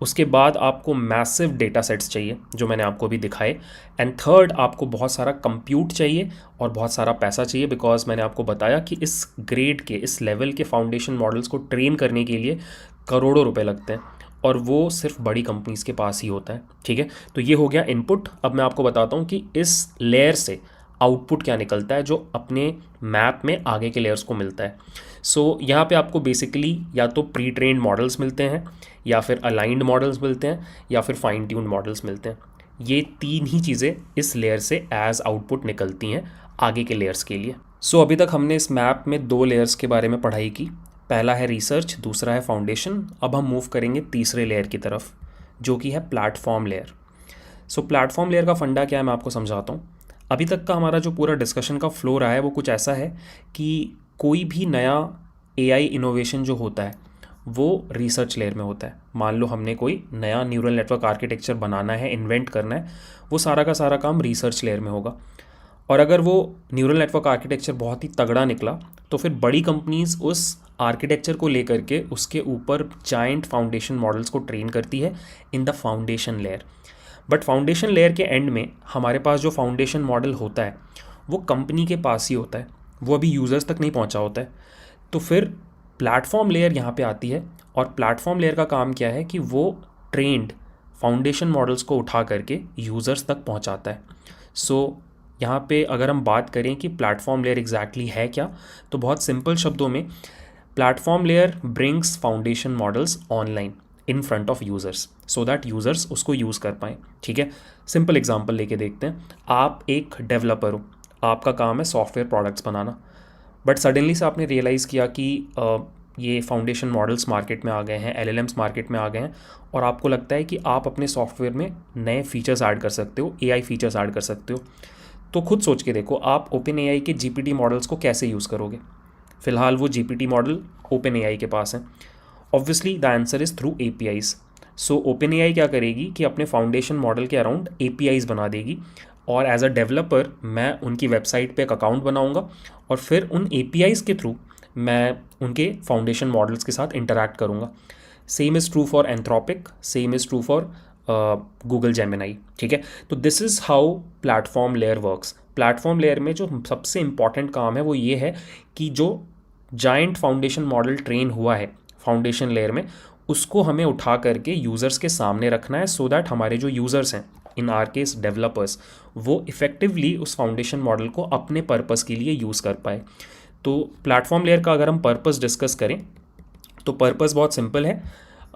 उसके बाद आपको मैसिव डेटा सेट्स चाहिए जो मैंने आपको अभी दिखाए। एंड थर्ड, आपको बहुत सारा कंप्यूट चाहिए और बहुत सारा पैसा चाहिए, बिकॉज मैंने आपको बताया कि इस ग्रेड के, इस लेवल के फाउंडेशन मॉडल्स को ट्रेन करने के लिए करोड़ों रुपए लगते हैं, और वो सिर्फ बड़ी कंपनीज़ के पास ही होता है। ठीक है, तो ये हो गया इनपुट। अब मैं आपको बताता हूँ कि इस लेयर से आउटपुट क्या निकलता है जो अपने मैप में आगे के लेयर्स को मिलता है। सो यहाँ पे आपको बेसिकली या तो प्री ट्रेन्ड मॉडल्स मिलते हैं, या फिर अलाइंड मॉडल्स मिलते हैं, या फिर फाइन ट्यून मॉडल्स मिलते हैं। ये 3 ही चीज़ें इस लेयर से एज आउटपुट निकलती हैं आगे के लेयर्स के लिए। सो अभी तक हमने इस मैप में 2 लेयर्स के बारे में पढ़ाई की। पहला है रिसर्च, दूसरा है फाउंडेशन। अब हम मूव करेंगे तीसरे लेयर की तरफ, जो कि है प्लेटफॉर्म लेयर। सो प्लेटफॉर्म लेयर का फंडा क्या है, मैं आपको समझाता हूँ। अभी तक का हमारा जो पूरा डिस्कशन का फ्लो रहा है वो कुछ ऐसा है कि कोई भी नया AI इनोवेशन जो होता है वो रिसर्च लेयर में होता है। मान लो हमने कोई नया न्यूरल नेटवर्क आर्किटेक्चर बनाना है, इन्वेंट करना है, वो सारा का सारा काम रिसर्च लेयर में होगा। और अगर वो न्यूरल नेटवर्क आर्किटेक्चर बहुत ही तगड़ा निकला तो फिर बड़ी कंपनीज़ उस आर्किटेक्चर को लेकर के उसके ऊपर जाइंट फाउंडेशन मॉडल्स को ट्रेन करती है in the foundation layer. But foundation layer के एंड में हमारे पास जो फाउंडेशन मॉडल होता है वो कंपनी के पास ही होता है, वो अभी यूज़र्स तक नहीं पहुंचा होता है। तो फिर प्लेटफॉर्म लेयर यहाँ पे आती है, और प्लेटफॉर्म लेयर का काम क्या है कि वो ट्रेंड फाउंडेशन मॉडल्स को उठा करके यूज़र्स तक पहुँचाता है। सो यहाँ पे अगर हम बात करें कि प्लेटफॉर्म लेयर एग्जैक्टली है क्या, तो बहुत सिंपल शब्दों में platform layer brings foundation models online in front of users so that users उसको यूज़ कर पाएँ। ठीक है, सिंपल एग्जांपल लेके देखते हैं। आप एक डेवलपर हो, आपका काम है software products banana, but suddenly से आपने रियलाइज़ किया कि ये फाउंडेशन मॉडल्स मार्केट में आ गए हैं, LLMs मार्केट में आ गए हैं, और आपको लगता है कि आप अपने सॉफ्टवेयर में नए फीचर्स ऐड कर सकते हो, AI फीचर्स ऐड कर सकते हो। तो खुद सोच के देखो, आप OpenAI के GPT मॉडल्स को कैसे यूज़ करोगे। फ़िलहाल वो GPT मॉडल OpenAI के पास हैं। Obviously the answer is through APIs। So OpenAI क्या करेगी कि अपने फाउंडेशन मॉडल के अराउंड APIs बना देगी, और एज अ डेवलपर मैं उनकी वेबसाइट पे एक अकाउंट बनाऊंगा, और फिर उन APIs के थ्रू मैं उनके फाउंडेशन मॉडल्स के साथ इंटरैक्ट करूंगा। Same is true for Anthropic, same is true for Google Gemini. ठीक है, तो this is how platform layer works. Platform layer में जो सबसे इंपॉर्टेंट काम है वो ये है कि जो जाइंट फाउंडेशन मॉडल ट्रेन हुआ है फाउंडेशन लेयर में, उसको हमें उठा करके यूज़र्स के सामने रखना है, सो दैट हमारे जो यूज़र्स हैं, इन आर केस डेवलपर्स, वो इफ़ेक्टिवली उस फाउंडेशन मॉडल को अपने पर्पस के लिए यूज़ कर पाए। तो प्लेटफॉर्म लेयर का अगर हम पर्पस डिस्कस करें तो पर्पस बहुत सिंपल है,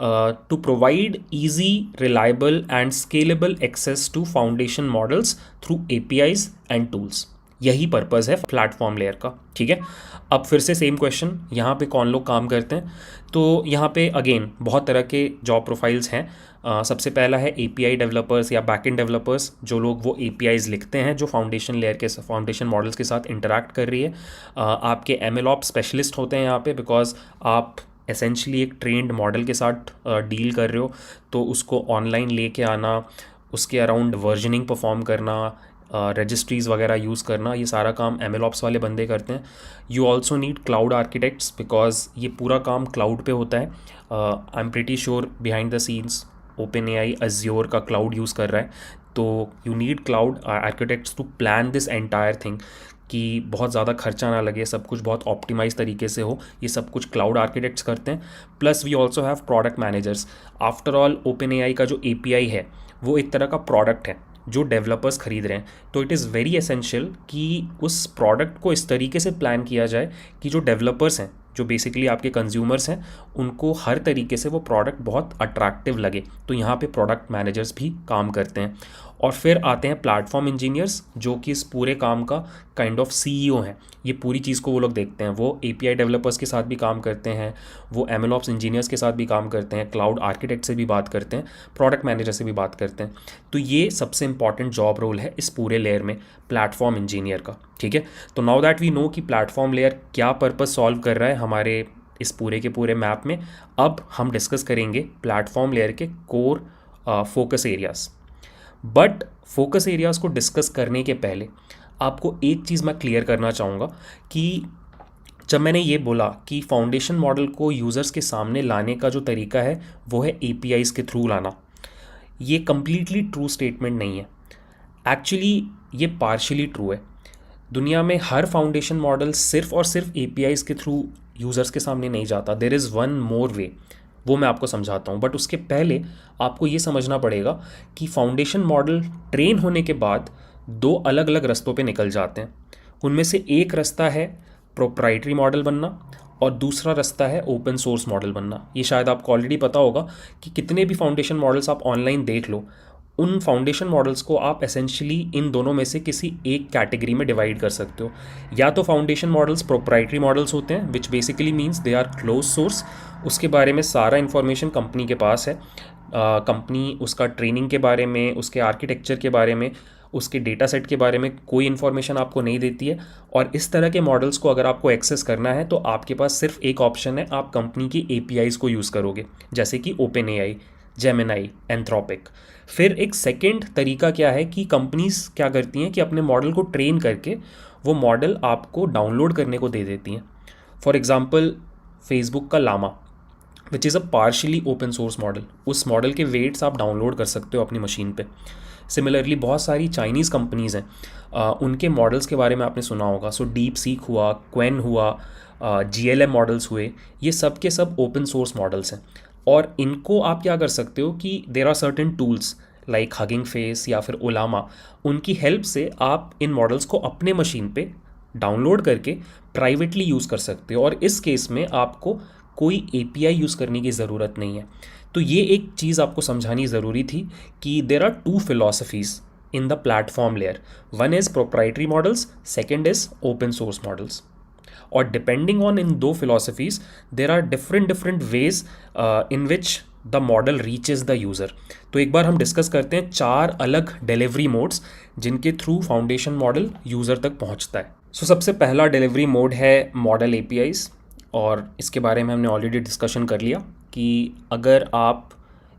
to provide easy, reliable and scalable access to foundation models through APIs and tools. यही पर्पज़ है प्लेटफॉर्म लेयर का, ठीक है। अब फिर से सेम क्वेश्चन, यहाँ पे कौन लोग काम करते हैं? तो यहाँ पे अगेन बहुत तरह के जॉब प्रोफाइल्स हैं। सबसे पहला है एपीआई डेवलपर्स या बैकएंड डेवलपर्स, जो लोग वो एपीआईज लिखते हैं जो फाउंडेशन लेयर के फाउंडेशन मॉडल्स के साथ इंटरैक्ट कर रही है। आपके एमएलओप स्पेशलिस्ट होते हैं यहाँ पे, बिकॉज आप एसेंशली एक ट्रेंड मॉडल के साथ डील कर रहे हो, तो उसको ऑनलाइन लेके आना, उसके अराउंड वर्जनिंग परफॉर्म करना, रजिस्ट्रीज़ वगैरह यूज़ करना, ये सारा काम एमएलऑप्स वाले बंदे करते हैं। You also need cloud architects, because ये पूरा काम क्लाउड पे होता है। I am pretty sure behind the scenes OpenAI Azure का क्लाउड यूज़ कर रहा है, तो you need cloud architects to plan this entire thing, कि बहुत ज़्यादा खर्चा ना लगे, सब कुछ बहुत ऑप्टिमाइज तरीके से हो, ये सब कुछ क्लाउड आर्किटेक्ट्स करते हैं। Plus we also have product managers. After all OpenAI का जो एपीआई है वो एक तरह का प्रोडक्ट है जो डेवलपर्स खरीद रहे हैं, तो इट इज़ वेरी एसेंशियल कि उस प्रोडक्ट को इस तरीके से प्लान किया जाए कि जो डेवलपर्स हैं, जो बेसिकली आपके कंज्यूमर्स हैं, उनको हर तरीके से वो प्रोडक्ट बहुत अट्रैक्टिव लगे। तो यहाँ पे प्रोडक्ट मैनेजर्स भी काम करते हैं। और फिर आते हैं प्लेटफॉर्म इंजीनियर्स, जो कि इस पूरे काम का काइंड ऑफ सीईओ हैं। ये पूरी चीज़ को वो लोग देखते हैं। वो एपीआई डेवलपर्स के साथ भी काम करते हैं, वो एमएलऑप्स इंजीनियर्स के साथ भी काम करते हैं, क्लाउड आर्किटेक्ट से भी बात करते हैं, प्रोडक्ट मैनेजर से भी बात करते हैं। तो ये सबसे इंपॉर्टेंट जॉब रोल है इस पूरे लेयर में, प्लेटफॉर्म इंजीनियर का, ठीक है। तो नाउ दैट वी नो कि प्लेटफॉर्म लेयर क्या पर्पस सॉल्व कर रहा है हमारे इस पूरे के पूरे मैप में, अब हम डिस्कस करेंगे प्लेटफॉर्म लेयर के core focus areas. But focus areas को डिस्कस करने के पहले आपको एक चीज़ मैं क्लियर करना चाहूँगा कि जब मैंने ये बोला कि फाउंडेशन मॉडल को यूज़र्स के सामने लाने का जो तरीका है वो है एपीआईज़ के थ्रू लाना, ये कम्प्लीटली ट्रू स्टेटमेंट नहीं है। एक्चुअली ये पार्शियली ट्रू है। दुनिया में हर फाउंडेशन मॉडल सिर्फ और सिर्फ एपीआईज़ के थ्रू यूज़र्स के सामने नहीं जाता। देयर इज़ वन मोर वे, वो मैं आपको समझाता हूँ। बट उसके पहले आपको ये समझना पड़ेगा कि फाउंडेशन मॉडल ट्रेन होने के बाद दो अलग अलग रास्तों पे निकल जाते हैं। उनमें से एक रास्ता है प्रोप्राइटरी मॉडल बनना और दूसरा रास्ता है ओपन सोर्स मॉडल बनना। ये शायद आपको ऑलरेडी पता होगा कि कितने भी फाउंडेशन मॉडल्स आप ऑनलाइन देख लो, उन फाउंडेशन मॉडल्स को आप एसेंशियली इन दोनों में से किसी एक कैटेगरी में डिवाइड कर सकते हो। या तो फाउंडेशन मॉडल्स प्रोप्राइटरी मॉडल्स होते हैं, which basically means they are close source, उसके बारे में सारा इन्फॉर्मेशन कंपनी के पास है। कंपनी उसका ट्रेनिंग के बारे में, उसके आर्किटेक्चर के बारे में, उसके डेटा सेट के बारे में कोई इन्फॉर्मेशन आपको नहीं देती है। और इस तरह के मॉडल्स को अगर आपको एक्सेस करना है तो आपके पास सिर्फ एक ऑप्शन है, आप कंपनी की एपीआईज़ को यूज़ करोगे, जैसे कि ओपन एआई, जेमिनाई, एंथ्रोपिक। फिर एक सेकेंड तरीका क्या है कि कंपनीज क्या करती हैं कि अपने मॉडल को ट्रेन करके वो मॉडल आपको डाउनलोड करने को दे देती हैं। फॉर एग्जांपल फेसबुक का Llama, which is a partially open source model, उस मॉडल के वेट्स आप डाउनलोड कर सकते हो अपनी मशीन पे। सिमिलरली बहुत सारी चाइनीज़ कंपनीज़ हैं, उनके मॉडल्स के बारे में आपने सुना होगा। सो डीप सीक हुआ, क्वेन हुआ, जीएलएम मॉडल्स हुए, ये सब के सब ओपन सोर्स मॉडल्स हैं। और इनको आप क्या कर सकते हो कि there are certain tools like Hugging Face या फिर ओलामा, उनकी हेल्प से आप इन मॉडल्स को अपने मशीन पे डाउनलोड करके प्राइवेटली यूज़ कर सकते हो। और इस केस में आपको कोई एपीआई यूज़ करने की ज़रूरत नहीं है। तो ये एक चीज़ आपको समझानी ज़रूरी थी कि there are two philosophies in the platform layer, one is proprietary models, second is open source models. और डिपेंडिंग ऑन इन दो philosophies there are different ways in which the model reaches the user. तो एक बार हम डिस्कस करते हैं 4 अलग डिलीवरी मोड्स जिनके थ्रू फाउंडेशन मॉडल यूज़र तक पहुंचता है। सो सबसे पहला डिलीवरी मोड है मॉडल एपीआईज़, और इसके बारे में हमने ऑलरेडी डिस्कशन कर लिया कि अगर आप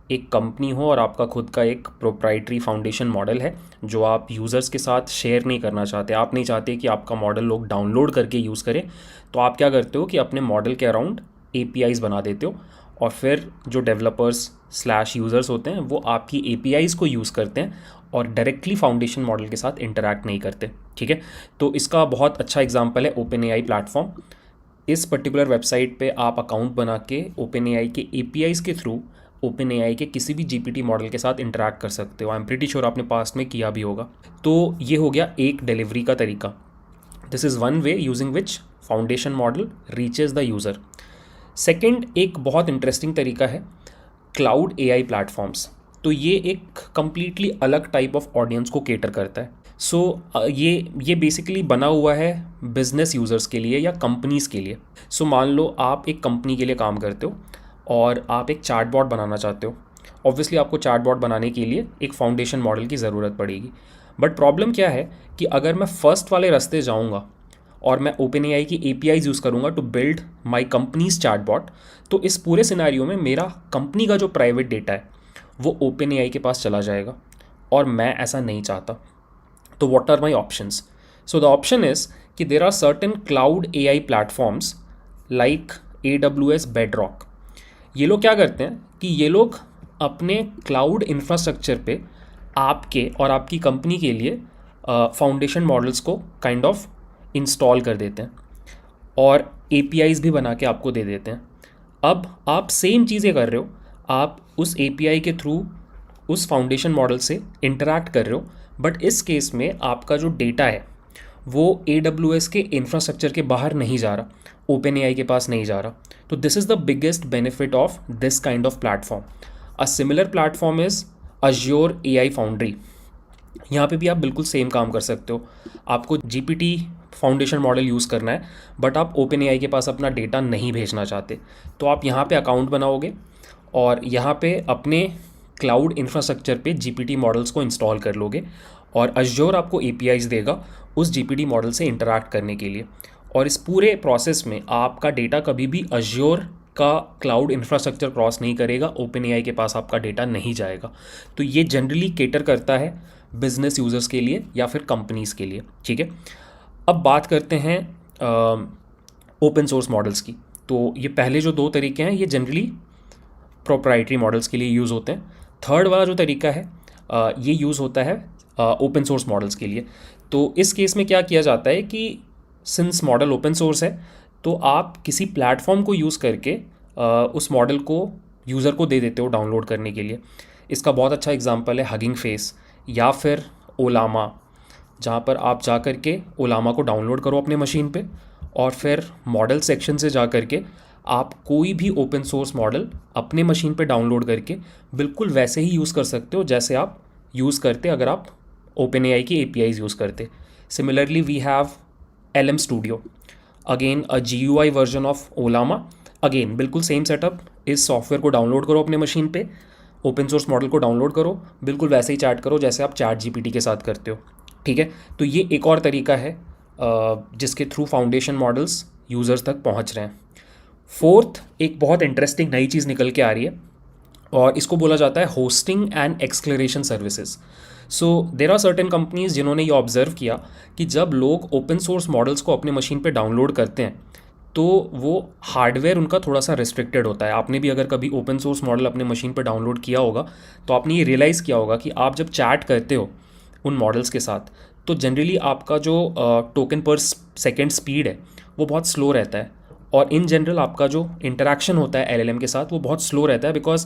एक कंपनी हो और आपका खुद का एक प्रोप्राइटरी फाउंडेशन मॉडल है जो आप यूज़र्स के साथ शेयर नहीं करना चाहते, आप नहीं चाहते कि आपका मॉडल लोग डाउनलोड करके यूज़ करें, तो आप क्या करते हो कि अपने मॉडल के अराउंड एपीआईज़ बना देते हो। और फिर जो डेवलपर्स / यूज़र्स होते हैं वो आपकी एपीआईज़ को यूज़ करते हैं और डायरेक्टली फाउंडेशन मॉडल के साथ इंटरैक्ट नहीं करते, ठीक है। तो इसका बहुत अच्छा एग्जांपल है ओपन एआई प्लेटफॉर्म। इस पर्टिकुलर वेबसाइट पे आप अकाउंट बना के ओपन एआई के एपीआईज़ के थ्रू ओपन एआई के किसी भी जीपीटी मॉडल के साथ इंटरैक्ट कर सकते हो। आई एम प्रीटी श्योर आपने पास्ट में किया भी होगा। तो ये हो गया एक डिलीवरी का तरीका। This is one way using which foundation model reaches the user. Second एक बहुत इंटरेस्टिंग तरीका है क्लाउड एआई प्लेटफॉर्म्स। तो ये एक कम्प्लीटली अलग टाइप ऑफ ऑडियंस को केटर करता है। सो ये बेसिकली बना हुआ है बिजनेस यूज़र्स के लिए या कंपनीज़ के लिए। सो मान लो आप एक कंपनी के लिए काम करते हो और आप एक चैटबॉट बनाना चाहते हो। ऑब्वियसली आपको चैटबॉट बनाने के लिए एक फाउंडेशन मॉडल की ज़रूरत पड़ेगी। बट प्रॉब्लम क्या है कि अगर मैं फर्स्ट वाले रास्ते जाऊँगा और मैं ओपन एआई की एपीआईज यूज़ करूँगा to build my company's chatbot, तो इस पूरे सिनारियो में मेरा कंपनी का जो प्राइवेट डेटा है वो ओपन एआई के पास चला जाएगा, और मैं ऐसा नहीं चाहता। तो what are my options? So the option is कि there are certain cloud AI platforms like AWS Bedrock. ये लोग क्या करते हैं कि ये लोग अपने क्लाउड इंफ्रास्ट्रक्चर पे आपके और आपकी कंपनी के लिए फाउंडेशन मॉडल्स को काइंड ऑफ इंस्टॉल कर देते हैं और APIs भी बना के आपको दे देते हैं। अब आप सेम चीज़ें कर रहे हो, आप उस API के थ्रू उस फाउंडेशन मॉडल से इंटरैक्ट कर रहे हो, बट इस केस में आपका जो डेटा है वो AWS के इंफ्रास्ट्रक्चर के बाहर नहीं जा रहा, ओपन एआई के पास नहीं जा रहा। तो this is the biggest benefit of this kind of platform. A similar platform is Azure AI foundry. यहाँ पे भी आप बिल्कुल सेम काम कर सकते हो। आपको GPT फाउंडेशन मॉडल यूज़ करना है, बट आप ओपन एआई के पास अपना डेटा नहीं भेजना चाहते, तो आप यहाँ पे अकाउंट बनाओगे और यहाँ पे अपने क्लाउड इंफ्रास्ट्रक्चर पे GPT मॉडल्स को इंस्टॉल कर लोगे, और अज्योर आपको APIs देगा उस GPT मॉडल से इंटरैक्ट करने के लिए। और इस पूरे प्रोसेस में आपका डेटा कभी भी अज्योर का क्लाउड इंफ्रास्ट्रक्चर क्रॉस नहीं करेगा, ओपन एआई के पास आपका डेटा नहीं जाएगा। तो ये जनरली केटर करता है बिजनेस यूज़र्स के लिए या फिर कंपनीज़ के लिए। ठीक है, अब बात करते हैं ओपन सोर्स मॉडल्स की। तो ये पहले जो दो तरीके हैं ये जनरली प्रोप्राइटरी मॉडल्स के लिए यूज़ होते हैं। थर्ड वाला जो तरीका है ये यूज़ होता है ओपन सोर्स मॉडल्स के लिए। तो इस केस में क्या किया जाता है कि सिंस मॉडल ओपन सोर्स है, तो आप किसी प्लेटफॉर्म को यूज़ करके उस मॉडल को यूज़र को दे देते हो डाउनलोड करने के लिए। इसका बहुत अच्छा एग्जांपल है हगिंग फेस या फिर ओलामा, जहाँ पर आप जा कर के ओलामा को डाउनलोड करो अपने मशीन पे, और फिर मॉडल सेक्शन से जा कर के आप कोई भी ओपन सोर्स मॉडल अपने मशीन पे डाउनलोड करके बिल्कुल वैसे ही यूज़ कर सकते हो जैसे आप यूज़ करते अगर आप ओपन एआई की APIs यूज़ करते। Similarly we have LM studio, again a GUI version of Ollama. Again बिल्कुल सेम सेटअप, इस सॉफ्टवेयर को डाउनलोड करो अपने मशीन पे, ओपन सोर्स मॉडल को डाउनलोड करो, बिल्कुल वैसे ही चैट करो जैसे आप चैट GPT के साथ करते हो। ठीक है, तो ये एक और तरीका है जिसके थ्रू फाउंडेशन मॉडल्स यूज़र्स तक पहुंच रहे हैं। फोर्थ एक बहुत इंटरेस्टिंग नई चीज़ निकल के आ रही है और इसको बोला जाता है hosting and acceleration services. So there are certain companies जिन्होंने ये ऑब्जर्व किया कि जब लोग ओपन सोर्स मॉडल्स को अपने मशीन पे डाउनलोड करते हैं तो वो हार्डवेयर उनका थोड़ा सा रिस्ट्रिक्टेड होता है। आपने भी अगर कभी ओपन सोर्स मॉडल अपने मशीन पर डाउनलोड किया होगा तो आपने ये रियलाइज़ किया होगा कि आप जब चैट करते हो उन मॉडल्स के साथ तो जनरली आपका जो टोकन पर सेकेंड स्पीड है वो बहुत स्लो रहता है, और इन जनरल आपका जो इंटरेक्शन होता है LLM के साथ वो बहुत स्लो रहता है, बिकॉज